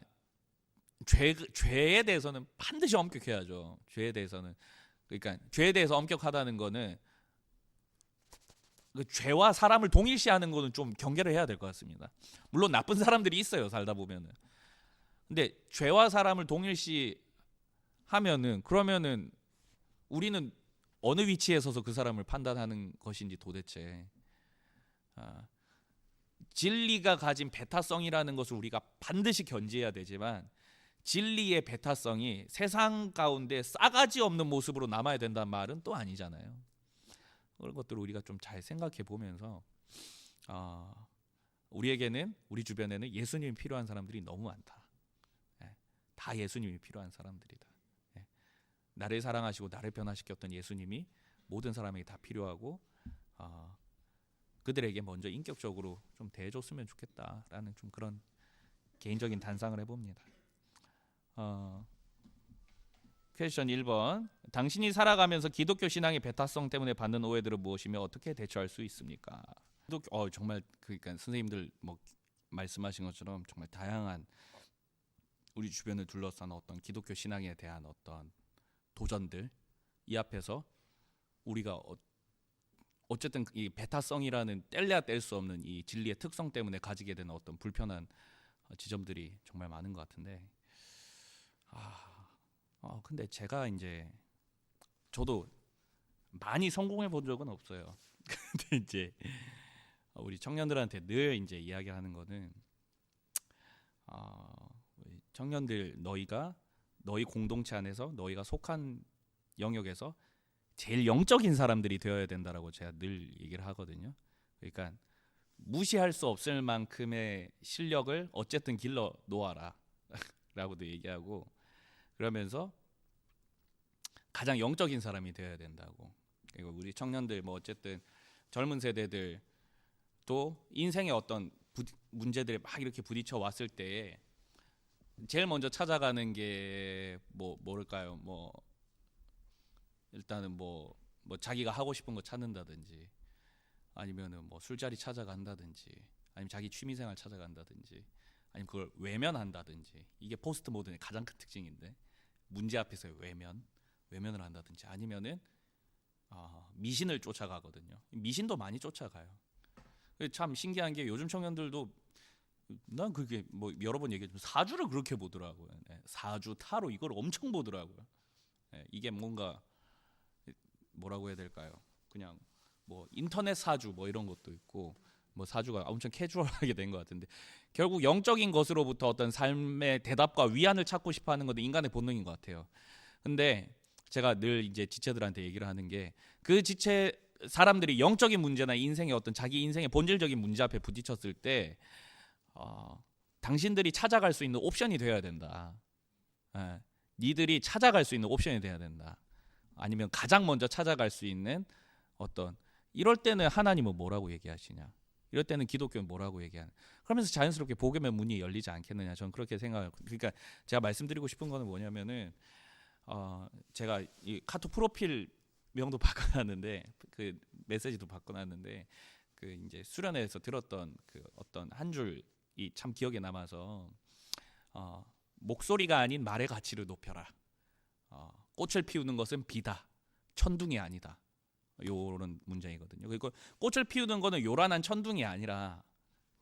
죄에 대해서는 반드시 엄격해야죠. 죄에 대해서는. 그러니까 죄에 대해서 엄격하다는 거는 그 죄와 사람을 동일시하는 거는 좀 경계를 해야 될 것 같습니다. 물론 나쁜 사람들이 있어요. 살다 보면은. 근데 죄와 사람을 동일시 하면은 그러면은 우리는 어느 위치에 서서 그 사람을 판단하는 것인지 도대체 진리가 가진 배타성이라는 것을 우리가 반드시 견지해야 되지만 진리의 배타성이 세상 가운데 싸가지 없는 모습으로 남아야 된다는 말은 또 아니잖아요. 그런 것들을 우리가 좀 잘 생각해 보면서 우리에게는 우리 주변에는 예수님이 필요한 사람들이 너무 많다. 다 예수님이 필요한 사람들이다. 나를 사랑하시고 나를 변화시켰던 예수님이 모든 사람에게 다 필요하고 그들에게 먼저 인격적으로 좀 대해줬으면 좋겠다라는 좀 그런 개인적인 단상을 해봅니다. 퀘스천 1번. 당신이 살아가면서 기독교 신앙의 배타성 때문에 받는 오해들은 무엇이며 어떻게 대처할 수 있습니까? 정말 그러니까 선생님들 뭐 말씀하신 것처럼 정말 다양한 우리 주변을 둘러싼 어떤 기독교 신앙에 대한 어떤 도전들 이 앞에서 우리가 어쨌든 이 배타성이라는 뗄래야 뗄 수 없는 이 진리의 특성 때문에 가지게 되는 어떤 불편한 지점들이 정말 많은 것 같은데 근데 제가 이제 저도 많이 성공해 본 적은 없어요. 근데 이제 우리 청년들한테 늘 이제 이야기하는 거는 청년들 너희 공동체 안에서 너희가 속한 영역에서 제일 영적인 사람들이 되어야 된다라고 제가 늘 얘기를 하거든요. 그러니까 무시할 수 없을 만큼의 실력을 어쨌든 길러 놓아라 라고도 얘기하고 그러면서 가장 영적인 사람이 되어야 된다고. 그리고 우리 청년들 뭐 어쨌든 젊은 세대들도 인생의 어떤 문제들에 막 이렇게 부딪혀 왔을 때 제일 먼저 찾아가는 게 뭐랄까요? 일단은 자기가 하고 싶은 거 찾는다든지 아니면은 뭐 술자리 찾아간다든지, 아니면 자기 취미생활 찾아간다든지, 아니면 그걸 외면한다든지. 이게 포스트 모던의 가장 큰 특징인데, 문제 앞에서의 외면을 한다든지, 아니면은 미신을 쫓아가거든요. 미신도 많이 쫓아가요. 참 신기한 게 요즘 청년들도, 난 그게 뭐 여러 번 얘기했지만 사주를 그렇게 보더라고요. 사주, 타로 이걸 엄청 보더라고요. 이게 뭔가 뭐라고 해야 될까요? 그냥 뭐 인터넷 사주 뭐 이런 것도 있고, 뭐 사주가 엄청 캐주얼하게 된 것 같은데, 결국 영적인 것으로부터 어떤 삶의 대답과 위안을 찾고 싶어하는 것도 인간의 본능인 것 같아요. 근데 제가 늘 이제 지체들한테 얘기를 하는 게, 그 지체 사람들이 영적인 문제나 인생의 어떤 자기 인생의 본질적인 문제 앞에 부딪혔을 때 당신들이 찾아갈 수 있는 옵션이 되어야 된다. 니들이 찾아갈 수 있는 옵션이 돼야 된다. 아니면 가장 먼저 찾아갈 수 있는 어떤, 이럴 때는 하나님은 뭐라고 얘기하시냐, 이럴 때는 기독교는 뭐라고 얘기하냐, 그러면서 자연스럽게 복음의 문이 열리지 않겠느냐. 저는 그렇게 생각해요. 그러니까 제가 말씀드리고 싶은 거는 뭐냐면은, 제가 이 카톡 프로필 명도 바꿔놨는데, 그 메시지도 바꿔놨는데, 그 이제 수련회에서 들었던 그 어떤 한 줄이 참 기억에 남아서, 목소리가 아닌 말의 가치를 높여라. 꽃을 피우는 것은 비다, 천둥이 아니다. 요런 문장이거든요. 그리고 꽃을 피우는 거는 요란한 천둥이 아니라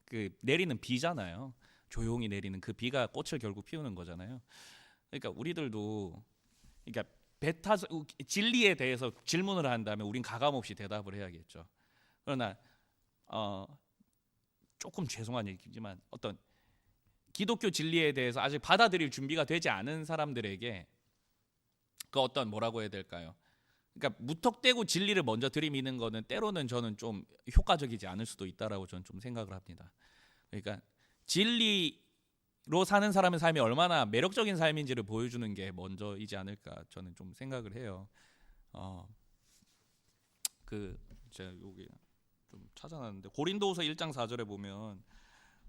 그 내리는 비잖아요. 조용히 내리는 그 비가 꽃을 결국 피우는 거잖아요. 그러니까 우리들도, 그러니까 진리에 대해서 질문을 한다면 우린 가감없이 대답을 해야겠죠. 그러나 조금 죄송한 얘기지만, 어떤 기독교 진리에 대해서 아직 받아들일 준비가 되지 않은 사람들에게 그 어떤 뭐라고 해야 될까요? 그러니까 무턱대고 진리를 먼저 들이미는 거는 때로는 저는 좀 효과적이지 않을 수도 있다라고 저는 좀 생각을 합니다. 그러니까 진리로 사는 사람의 삶이 얼마나 매력적인 삶인지를 보여주는 게 먼저이지 않을까 저는 좀 생각을 해요. 제가 여기 좀 찾아놨는데, 고린도후서 1장 4절에 보면,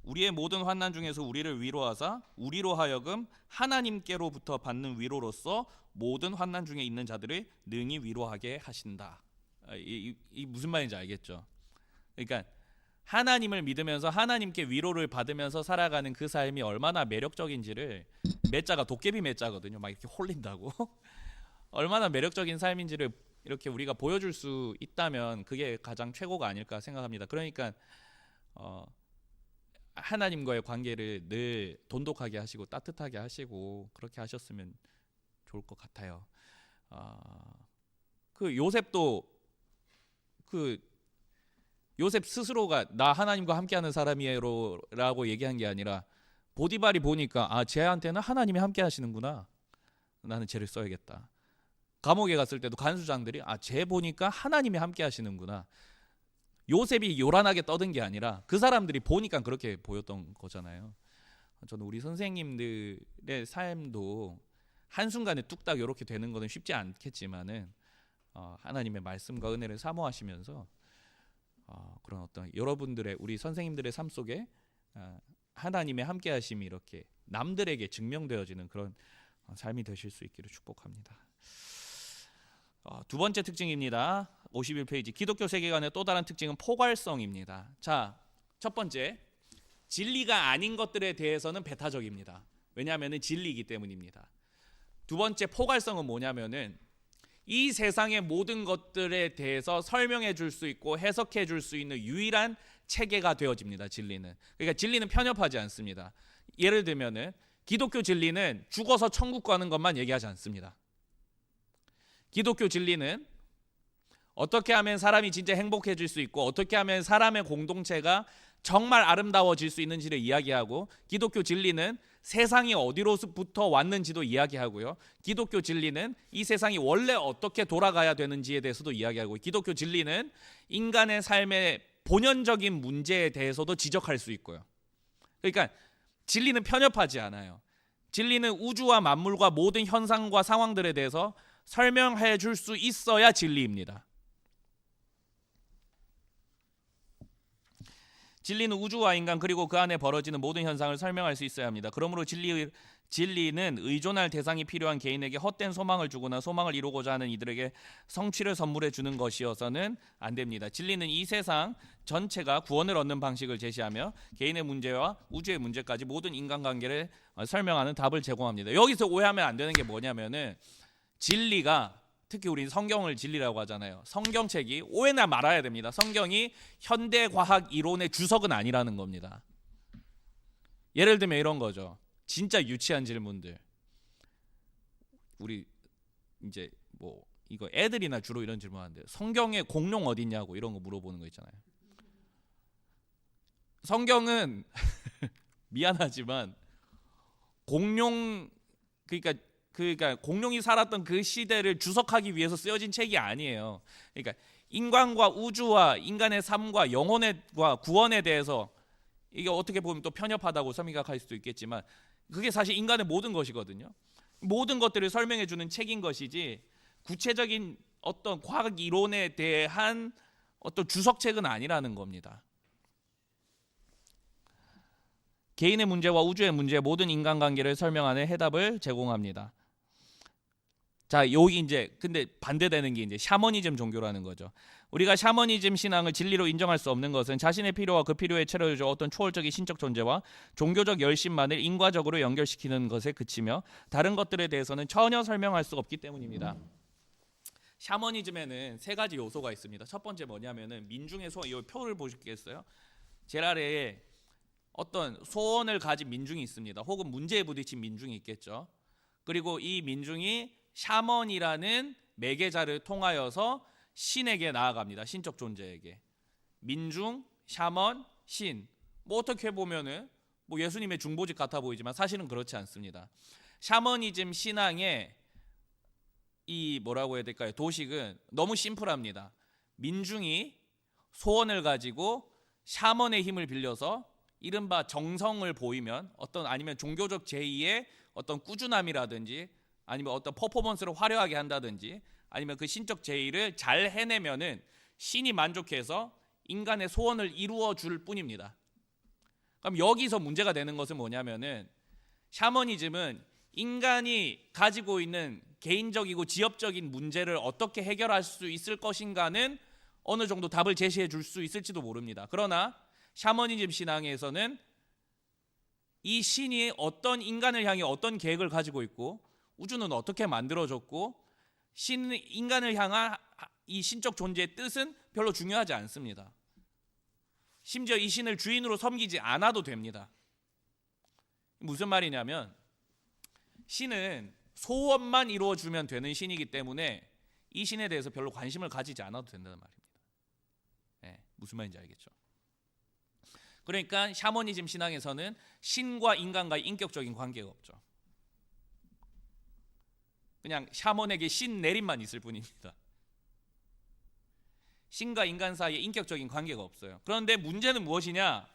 우리의 모든 환난 중에서 우리를 위로하사 우리로 하여금 하나님께로부터 받는 위로로서 모든 환난 중에 있는 자들을 능히 위로하게 하신다. 이 무슨 말인지 알겠죠? 그러니까 하나님을 믿으면서 하나님께 위로를 받으면서 살아가는 그 삶이 얼마나 매력적인지를, 매자가 도깨비 매자거든요. 막 이렇게 홀린다고. 얼마나 매력적인 삶인지를 이렇게 우리가 보여줄 수 있다면 그게 가장 최고가 아닐까 생각합니다. 그러니까 하나님과의 관계를 늘 돈독하게 하시고 따뜻하게 하시고 그렇게 하셨으면 좋을 것 같아요. 그 요셉도, 그 요셉 스스로가 나 하나님과 함께하는 사람이에요라고 얘기한 게 아니라, 보디발이 보니까 쟤한테는 하나님이 함께 하시는구나, 나는 쟤를 써야겠다. 감옥에 갔을 때도 간수장들이 쟤 보니까 하나님이 함께 하시는구나. 요셉이 요란하게 떠든 게 아니라 그 사람들이 보니까 그렇게 보였던 거잖아요. 저는 우리 선생님들의 삶도 한순간에 뚝딱 이렇게 되는 것은 쉽지 않겠지만은 하나님의 말씀과 은혜를 사모하시면서 그런 어떤 여러분들의, 우리 선생님들의 삶 속에 하나님의 함께 하심이 이렇게 남들에게 증명되어지는 그런 삶이 되실 수 있기를 축복합니다. 두 번째 특징입니다. 51페이지, 기독교 세계관의 또 다른 특징은 포괄성입니다. 자, 첫 번째, 진리가 아닌 것들에 대해서는 배타적입니다. 왜냐하면 진리이기 때문입니다. 두 번째, 포괄성은 뭐냐면은, 이 세상의 모든 것들에 대해서 설명해 줄 수 있고 해석해 줄 수 있는 유일한 체계가 되어집니다. 진리는. 그러니까 진리는 편협하지 않습니다. 예를 들면은 기독교 진리는 죽어서 천국 가는 것만 얘기하지 않습니다. 기독교 진리는 어떻게 하면 사람이 진짜 행복해질 수 있고 어떻게 하면 사람의 공동체가 정말 아름다워질 수 있는지를 이야기하고, 기독교 진리는 세상이 어디로부터 왔는지도 이야기하고요. 기독교 진리는 이 세상이 원래 어떻게 돌아가야 되는지에 대해서도 이야기하고, 기독교 진리는 인간의 삶의 본연적인 문제에 대해서도 지적할 수 있고요. 그러니까 진리는 편협하지 않아요. 진리는 우주와 만물과 모든 현상과 상황들에 대해서 설명해 줄 수 있어야 진리입니다. 진리는 우주와 인간 그리고 그 안에 벌어지는 모든 현상을 설명할 수 있어야 합니다. 그러므로 진리는 의존할 대상이 필요한 개인에게 헛된 소망을 주거나 소망을 이루고자 하는 이들에게 성취를 선물해 주는 것이어서는 안 됩니다. 진리는 이 세상 전체가 구원을 얻는 방식을 제시하며 개인의 문제와 우주의 문제까지 모든 인간관계를 설명하는 답을 제공합니다. 여기서 오해하면 안 되는 게 뭐냐면은 진리가 특히 우리 성경을 진리라고 하잖아요. 성경책이 오해나 말아야 됩니다. 성경이 현대 과학 이론의 주석은 아니라는 겁니다. 예를 들면 이런 거죠. 진짜 유치한 질문들. 우리 이제 뭐 이거 애들이나 주로 이런 질문하는데 성경에 공룡 어디 있냐고 이런 거 물어보는 거 있잖아요. 성경은 미안하지만 공룡 그러니까 공룡이 살았던 그 시대를 주석하기 위해서 쓰여진 책이 아니에요. 그러니까 인간과 우주와 인간의 삶과 영혼과 구원에 대해서 이게 어떻게 보면 또 편협하다고 생각할 수도 있겠지만 그게 사실 인간의 모든 것이거든요. 모든 것들을 설명해 주는 책인 것이지 구체적인 어떤 과학 이론에 대한 어떤 주석책은 아니라는 겁니다. 개인의 문제와 우주의 문제, 모든 인간관계를 설명하는 해답을 제공합니다. 자, 여기 이제 근데 반대되는 게 이제 샤머니즘 종교라는 거죠. 우리가 샤머니즘 신앙을 진리로 인정할 수 없는 것은 자신의 필요와 그 필요에 채워줄 어떤 초월적인 신적 존재와 종교적 열심만을 인과적으로 연결시키는 것에 그치며 다른 것들에 대해서는 전혀 설명할 수 없기 때문입니다. 샤머니즘에는 세 가지 요소가 있습니다. 첫 번째 뭐냐면은 민중의 소원, 이 표를 보시겠어요? 제일 아래에 어떤 소원을 가진 민중이 있습니다. 혹은 문제에 부딪힌 민중이 있겠죠. 그리고 이 민중이 샤먼이라는 매개자를 통하여서 신에게 나아갑니다. 신적 존재에게. 민중, 샤먼, 신. 뭐 어떻게 보면은 뭐 예수님의 중보직 같아 보이지만 사실은 그렇지 않습니다. 샤머니즘 신앙의 이 뭐라고 해야 될까요? 도식은 너무 심플합니다. 민중이 소원을 가지고 샤먼의 힘을 빌려서 이른바 정성을 보이면 어떤 아니면 종교적 제의의 어떤 꾸준함이라든지 아니면 어떤 퍼포먼스를 화려하게 한다든지 아니면 그 신적 제의를 잘 해내면은 신이 만족해서 인간의 소원을 이루어 줄 뿐입니다. 그럼 여기서 문제가 되는 것은 뭐냐면은 샤머니즘은 인간이 가지고 있는 개인적이고 지엽적인 문제를 어떻게 해결할 수 있을 것인가는 어느 정도 답을 제시해 줄 수 있을지도 모릅니다. 그러나 샤머니즘 신앙에서는 이 신이 어떤 인간을 향해 어떤 계획을 가지고 있고 우주는 어떻게 만들어졌고 인간을 향한 이 신적 존재의 뜻은 별로 중요하지 않습니다. 심지어 이 신을 주인으로 섬기지 않아도 됩니다. 무슨 말이냐면 신은 소원만 이루어주면 되는 신이기 때문에 이 신에 대해서 별로 관심을 가지지 않아도 된다는 말입니다. 네, 무슨 말인지 알겠죠? 그러니까 샤머니즘 신앙에서는 신과 인간과의 인격적인 관계가 없죠. 그냥 샤먼에게 신 내림만 있을 뿐입니다. 신과 인간 사이에 인격적인 관계가 없어요. 그런데 문제는 무엇이냐?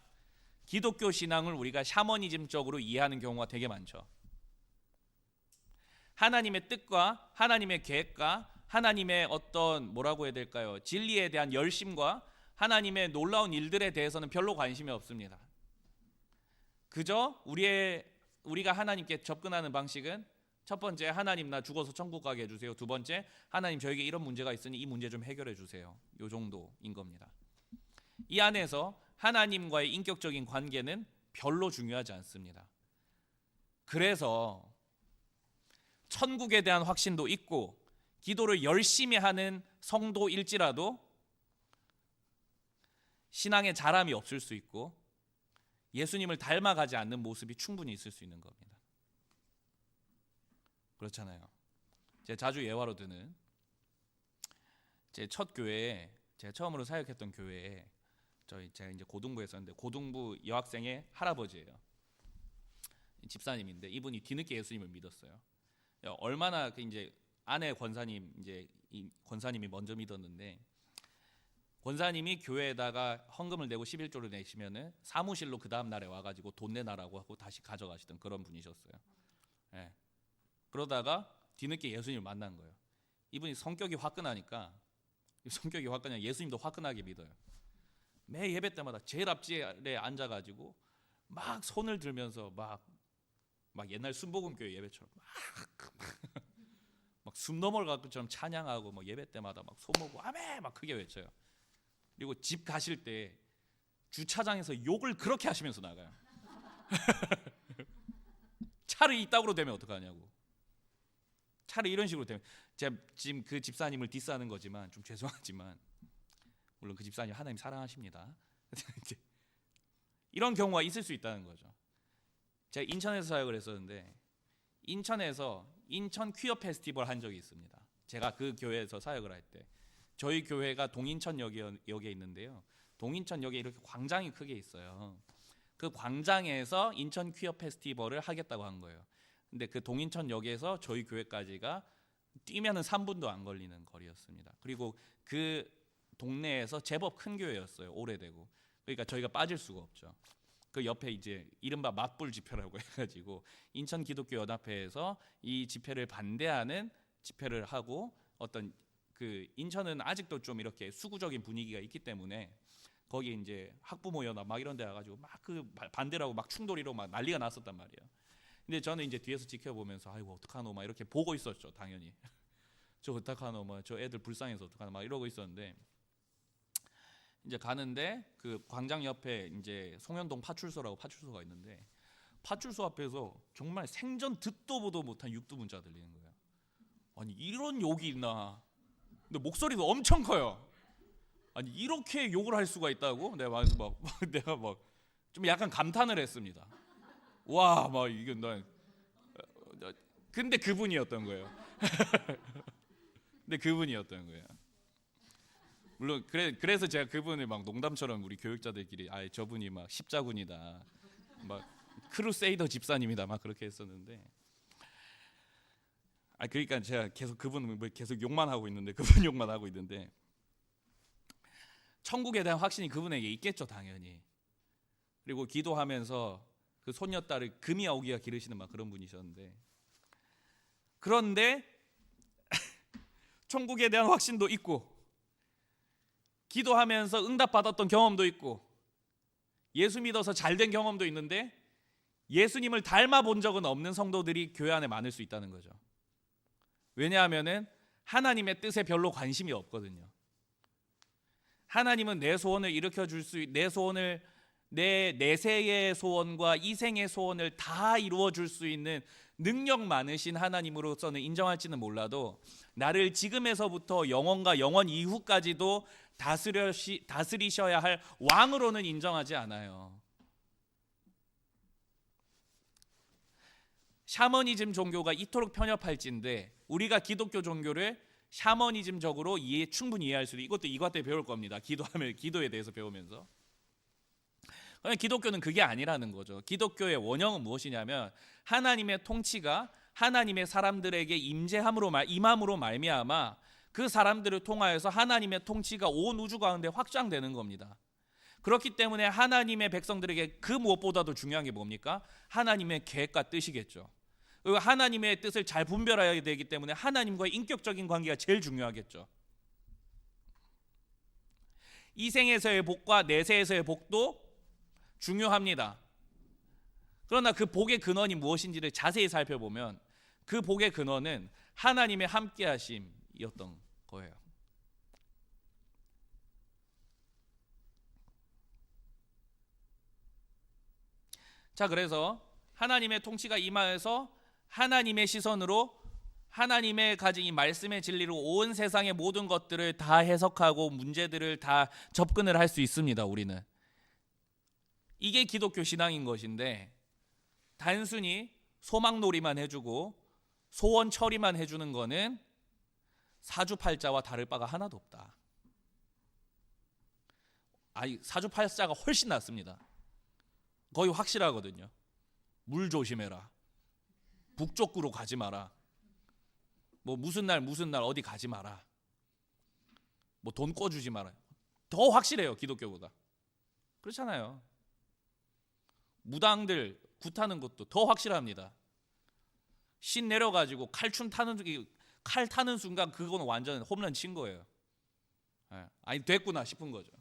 기독교 신앙을 우리가 샤머니즘적으로 이해하는 경우가 되게 많죠. 하나님의 뜻과 하나님의 계획과 하나님의 어떤 뭐라고 해야 될까요? 진리에 대한 열심과 하나님의 놀라운 일들에 대해서는 별로 관심이 없습니다. 그저 우리가 하나님께 접근하는 방식은 첫 번째, 하나님 나 죽어서 천국 가게 해주세요. 두 번째, 하나님 저에게 이런 문제가 있으니 이 문제 좀 해결해 주세요. 요 정도인 겁니다. 이 안에서 하나님과의 인격적인 관계는 별로 중요하지 않습니다. 그래서 천국에 대한 확신도 있고 기도를 열심히 하는 성도일지라도 신앙의 자람이 없을 수 있고 예수님을 닮아가지 않는 모습이 충분히 있을 수 있는 겁니다. 그렇잖아요. 제가 자주 예화로 드는 제 첫 교회에 제가 처음으로 사역했던 교회에 제가 이제 고등부였었는데 고등부 여학생의 할아버지예요. 집사님인데 이분이 뒤늦게 예수님을 믿었어요. 얼마나 이제 아내 권사님 이제 이 권사님이 먼저 믿었는데 권사님이 교회에다가 헌금을 내고 11조를 내시면은 사무실로 그 다음 날에 와가지고 돈 내놔라고 하고 다시 가져가시던 그런 분이셨어요. 네. 그러다가 뒤늦게 예수님을 만난 거예요. 이분이 성격이 화끈하니까 예수님도 화끈하게 믿어요. 매 예배 때마다 제일 앞자리에 앉아가지고 막 손을 들면서 막 옛날 순복음교회 예배처럼 막 숨 넘어갈 것처럼 찬양하고 뭐 예배 때마다 막 손 모으고 아멘 막 크게 외쳐요. 그리고 집 가실 때 주차장에서 욕을 그렇게 하시면서 나가요. 차를 이따구로 되면 어떡하냐고. 차를 이런 식으로 되면, 제가 지금 그 집사님을 디스하는 거지만 좀 죄송하지만 물론 그 집사님 하나님 사랑하십니다. 이런 경우가 있을 수 있다는 거죠. 제가 인천에서 사역을 했었는데 인천에서 인천 퀴어 페스티벌 한 적이 있습니다. 제가 그 교회에서 사역을 할 때 저희 교회가 동인천역에 있는데요. 동인천역에 이렇게 광장이 크게 있어요. 그 광장에서 인천 퀴어 페스티벌을 하겠다고 한 거예요. 근데 그 동인천역에서 저희 교회까지가 뛰면은 3분도 안 걸리는 거리였습니다. 그리고 그 동네에서 제법 큰 교회였어요. 오래되고. 그러니까 저희가 빠질 수가 없죠. 그 옆에 이제 이른바 맞불 집회라고 해가지고 인천 기독교 연합회에서 이 집회를 반대하는 집회를 하고, 어떤 그 인천은 아직도 좀 이렇게 수구적인 분위기가 있기 때문에 거기 이제 학부모 연합 막 이런 데 와가지고 막 그 반대라고 막 충돌이로 막 난리가 났었단 말이에요. 근데 저는 이제 뒤에서 지켜보면서 아이고 어떡하노 막 이렇게 보고 있었죠. 당연히 저 어떡하노 막 저 애들 불쌍해서 어떡하노 막 이러고 있었는데, 이제 가는데 그 광장 옆에 이제 송현동 파출소라고 파출소가 있는데 파출소 앞에서 정말 생전 듣도 보도 못한 육두문자 들리는 거예요. 아니 이런 욕이 있나. 근데 목소리도 엄청 커요. 아니 이렇게 욕을 할 수가 있다고? 내가 막 내가 막 좀 약간 감탄을 했습니다. 와, 막 이게 나. 근데 그분이었던 거예요. 근데 그분이었던 거예요. 물론 그래서 제가 그분을 막 농담처럼 우리 교육자들끼리 아 저분이 막 십자군이다, 막 크루세이더 집사님이다 막 그렇게 했었는데, 아 그러니까 제가 계속 그분을 계속 욕만 하고 있는데 그분 욕만 하고 있는데 천국에 대한 확신이 그분에게 있겠죠 당연히. 그리고 기도하면서 그 손녀딸을 금이 아오기가 기르시는 막 그런 분이셨는데, 그런데 천국에 대한 확신도 있고 기도하면서 응답받았던 경험도 있고 예수 믿어서 잘된 경험도 있는데 예수님을 닮아 본 적은 없는 성도들이 교회 안에 많을 수 있다는 거죠. 왜냐하면은 하나님의 뜻에 별로 관심이 없거든요. 하나님은 내 소원을 일으켜 줄 수, 내 소원을 내 내세의 소원과 이생의 소원을 다 이루어 줄 수 있는 능력 많으신 하나님으로서는 인정할지는 몰라도 나를 지금에서부터 영원과 영원 이후까지도 다스리셔야 할 왕으로는 인정하지 않아요. 샤머니즘 종교가 이토록 편협할진데 우리가 기독교 종교를 샤머니즘적으로 충분히 이해할 수도, 이것도 이과 때 배울 겁니다. 기도에 대해서 배우면서. 기독교는 그게 아니라는 거죠. 기독교의 원형은 무엇이냐면 하나님의 통치가 하나님의 사람들에게 임함으로 말미암아 그 사람들을 통하여서 하나님의 통치가 온 우주 가운데 확장되는 겁니다. 그렇기 때문에 하나님의 백성들에게 그 무엇보다도 중요한 게 뭡니까? 하나님의 계획과 뜻이겠죠. 그리고 하나님의 뜻을 잘 분별해야 되기 때문에 하나님과의 인격적인 관계가 제일 중요하겠죠. 이생에서의 복과 내세에서의 복도 중요합니다. 그러나 그 복의 근원이 무엇인지를 자세히 살펴보면 그 복의 근원은 하나님의 함께하심이었던 거예요. 자, 그래서 하나님의 통치가 임하여서 하나님의 시선으로 하나님의 가진 이 말씀의 진리로 온 세상의 모든 것들을 다 해석하고 문제들을 다 접근을 할 수 있습니다. 우리는 이게 기독교 신앙인 것인데 단순히 소망놀이만 해주고 소원 처리만 해주는 거는 사주팔자와 다를 바가 하나도 없다. 사주팔자가 훨씬 낫습니다. 거의 확실하거든요. 물 조심해라, 북쪽구로 가지 마라, 뭐 무슨 날 어디 가지 마라, 뭐 돈 꿔주지 마라. 더 확실해요 기독교보다. 그렇잖아요. 무당들 굿하는 것도 더 확실합니다. 신 내려가지고 칼 타는 순간 그건 완전 홈런 친 거예요. 아니 됐구나 싶은 거죠.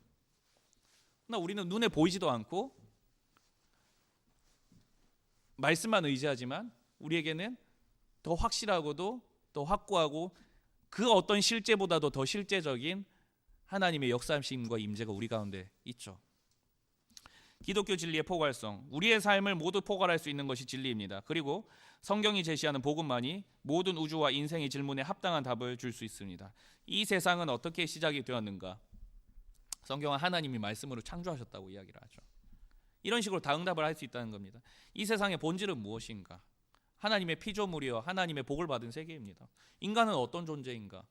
그러나 우리는 눈에 보이지도 않고 말씀만 의지하지만 우리에게는 더 확실하고도 더 확고하고 그 어떤 실제보다도 더 실제적인 하나님의 역사심과 임재가 우리 가운데 있죠. 기독교 진리의 포괄성, 우리의 삶을 모두 포괄할 수 있는 것이 진리입니다. 그리고 성경이 제시하는 복음만이 모든 우주와 인생의 질문에 합당한 답을 줄 수 있습니다. 이 세상은 어떻게 시작이 되었는가? 성경은 하나님이 말씀으로 창조하셨다고 이야기를 하죠. 이런 식으로 다 응답을 할 수 있다는 겁니다. 이 세상의 본질은 무엇인가? 하나님의 피조물이여 하나님의 복을 받은 세계입니다. 인간은 어떤 존재인가?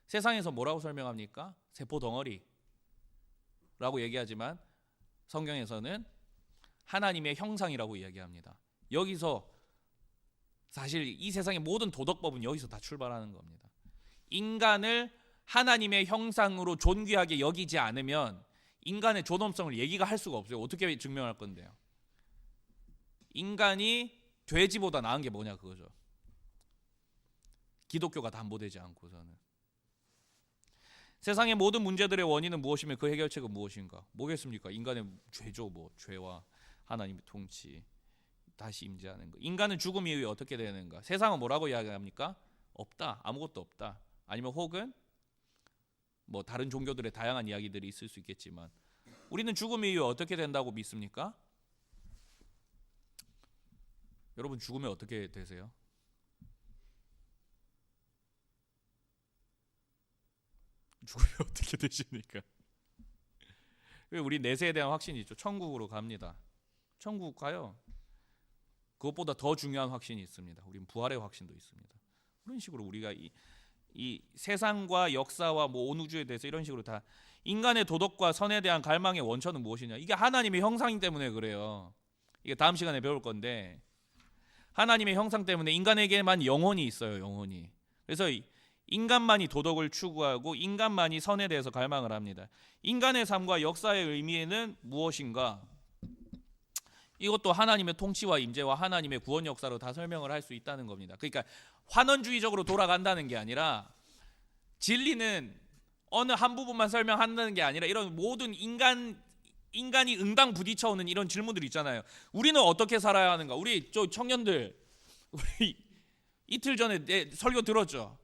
세상에서 뭐라고 설명합니까? 세포 덩어리라고 얘기하지만 성경에서는 하나님의 형상이라고 이야기합니다. 여기서 사실 이 세상의 모든 도덕법은 여기서 다 출발하는 겁니다. 인간을 하나님의 형상으로 존귀하게 여기지 않으면 인간의 존엄성을 얘기가 할 수가 없어요. 어떻게 증명할 건데요? 인간이 돼지보다 나은 게 뭐냐 그거죠. 기독교가 담보되지 않고서는. 세상의 모든 문제들의 원인은 무엇이며 그 해결책은 무엇인가? 뭐겠습니까? 인간의 죄죠. 죄와 하나님의 통치 다시 임재하는 거. 인간은 죽음 이후에 어떻게 되는가? 세상은 뭐라고 이야기합니까? 없다. 아무것도 없다. 아니면 혹은 다른 종교들의 다양한 이야기들이 있을 수 있겠지만 우리는 죽음 이후에 어떻게 된다고 믿습니까? 여러분 죽으면 어떻게 되세요? 죽으면 어떻게 되십니까? 우리 내세에 대한 확신이 있죠. 천국으로 갑니다. 천국 가요. 그것보다 더 중요한 확신이 있습니다. 우리는 부활의 확신도 있습니다. 그런 식으로 우리가 이 세상과 역사와 온 우주에 대해서 이런 식으로 다 인간의 도덕과 선에 대한 갈망의 원천은 무엇이냐? 이게 하나님의 형상이기 때문에 그래요. 이게 다음 시간에 배울 건데 하나님의 형상 때문에 인간에게만 영혼이 있어요. 영혼이. 그래서 인간만이 도덕을 추구하고 인간만이 선에 대해서 갈망을 합니다. 인간의 삶과 역사의 의미는 무엇인가? 이것도 하나님의 통치와 임재와 하나님의 구원 역사로 다 설명을 할 수 있다는 겁니다. 그러니까 환원주의적으로 돌아간다는 게 아니라 진리는 어느 한 부분만 설명한다는 게 아니라 이런 모든 인간이 응당 부딪혀오는 이런 질문들 있잖아요. 우리는 어떻게 살아야 하는가? 우리 청년들 우리 이틀 전에 내 설교 들었죠?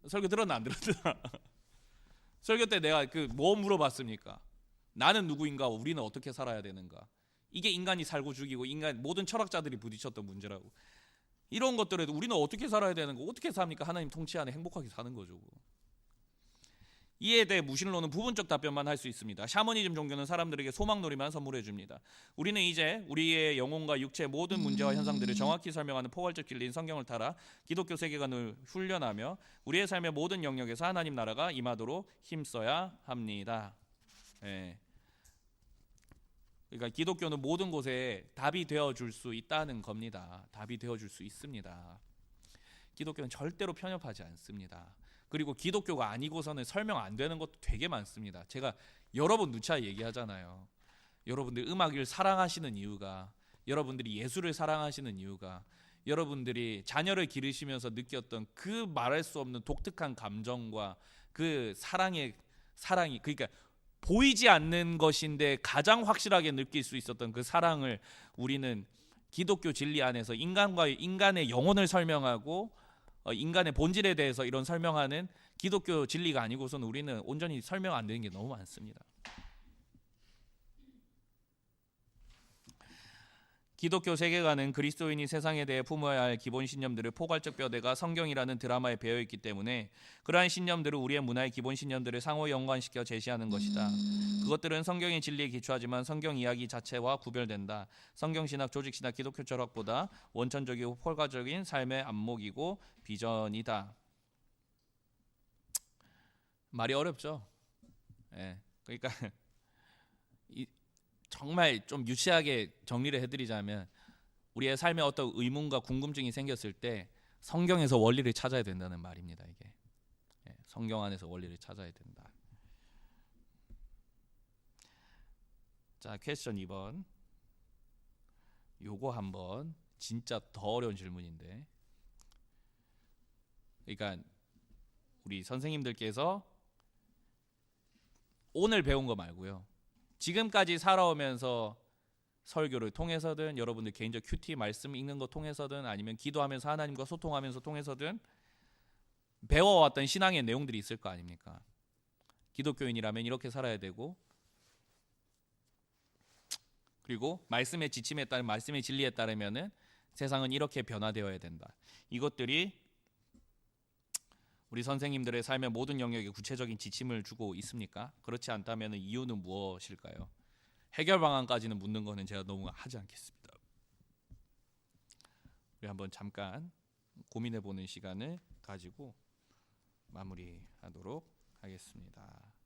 설교 들었나 안 들었나? 설교 때 내가 뭐 물어봤습니까? 나는 누구인가? 우리는 어떻게 살아야 되는가? 이게 인간이 살고 죽이고 모든 철학자들이 부딪혔던 문제라고. 이런 것들에도 우리는 어떻게 살아야 되는 거? 어떻게 삽니까? 하나님 통치 안에 행복하게 사는 거죠. 이에 대해 무신론은 부분적 답변만 할 수 있습니다. 샤머니즘 종교는 사람들에게 소망놀이만 선물해 줍니다. 우리는 이제 우리의 영혼과 육체의 모든 문제와 현상들을 정확히 설명하는 포괄적 진리인 성경을 따라 기독교 세계관을 훈련하며 우리의 삶의 모든 영역에서 하나님 나라가 임하도록 힘써야 합니다. 그러니까 기독교는 모든 곳에 답이 되어줄 수 있다는 겁니다. 답이 되어줄 수 있습니다. 기독교는 절대로 편협하지 않습니다. 그리고 기독교가 아니고서는 설명 안 되는 것도 되게 많습니다. 제가 여러 번 누차 얘기하잖아요. 여러분들 음악을 사랑하시는 이유가, 여러분들이 예술을 사랑하시는 이유가, 여러분들이 자녀를 기르시면서 느꼈던 그 말할 수 없는 독특한 감정과 그 사랑이 그러니까 보이지 않는 것인데 가장 확실하게 느낄 수 있었던 그 사랑을 우리는 기독교 진리 안에서 인간의 영혼을 설명하고 인간의 본질에 대해서 이런 설명하는 기독교 진리가 아니고서는 우리는 온전히 설명 안 되는 게 너무 많습니다. 기독교 세계관은 그리스도인이 세상에 대해 품어야 할 기본 신념들을 포괄적 뼈대가 성경이라는 드라마에 배어있기 때문에 그러한 신념들은 우리의 문화의 기본 신념들을 상호 연관시켜 제시하는 것이다. 그것들은 성경의 진리에 기초하지만 성경 이야기 자체와 구별된다. 성경신학, 조직신학, 기독교 철학보다 원천적이고 포괄적인 삶의 안목이고 비전이다. 말이 어렵죠? 그러니까 정말 좀 유치하게 정리를 해드리자면 우리의 삶에 어떤 의문과 궁금증이 생겼을 때 성경에서 원리를 찾아야 된다는 말입니다. 이게 성경 안에서 원리를 찾아야 된다. 자, 퀘스천 2번. 요거 한번 진짜 더 어려운 질문인데, 그러니까 우리 선생님들께서 오늘 배운 거 말고요, 지금까지 살아오면서 설교를 통해서든 여러분들 개인적 큐티 말씀 읽는 거 통해서든 아니면 기도하면서 하나님과 소통하면서 통해서든 배워왔던 신앙의 내용들이 있을 거 아닙니까? 기독교인이라면 이렇게 살아야 되고, 그리고 말씀의 지침에 따른 말씀의 진리에 따르면은 세상은 이렇게 변화되어야 된다. 이것들이 우리 선생님들의 삶의 모든 영역에 구체적인 지침을 주고 있습니까? 그렇지 않다면 이유는 무엇일까요? 해결 방안까지는 묻는 거는 제가 너무 하지 않겠습니다. 우리 한번 잠깐 고민해 보는 시간을 가지고 마무리하도록 하겠습니다.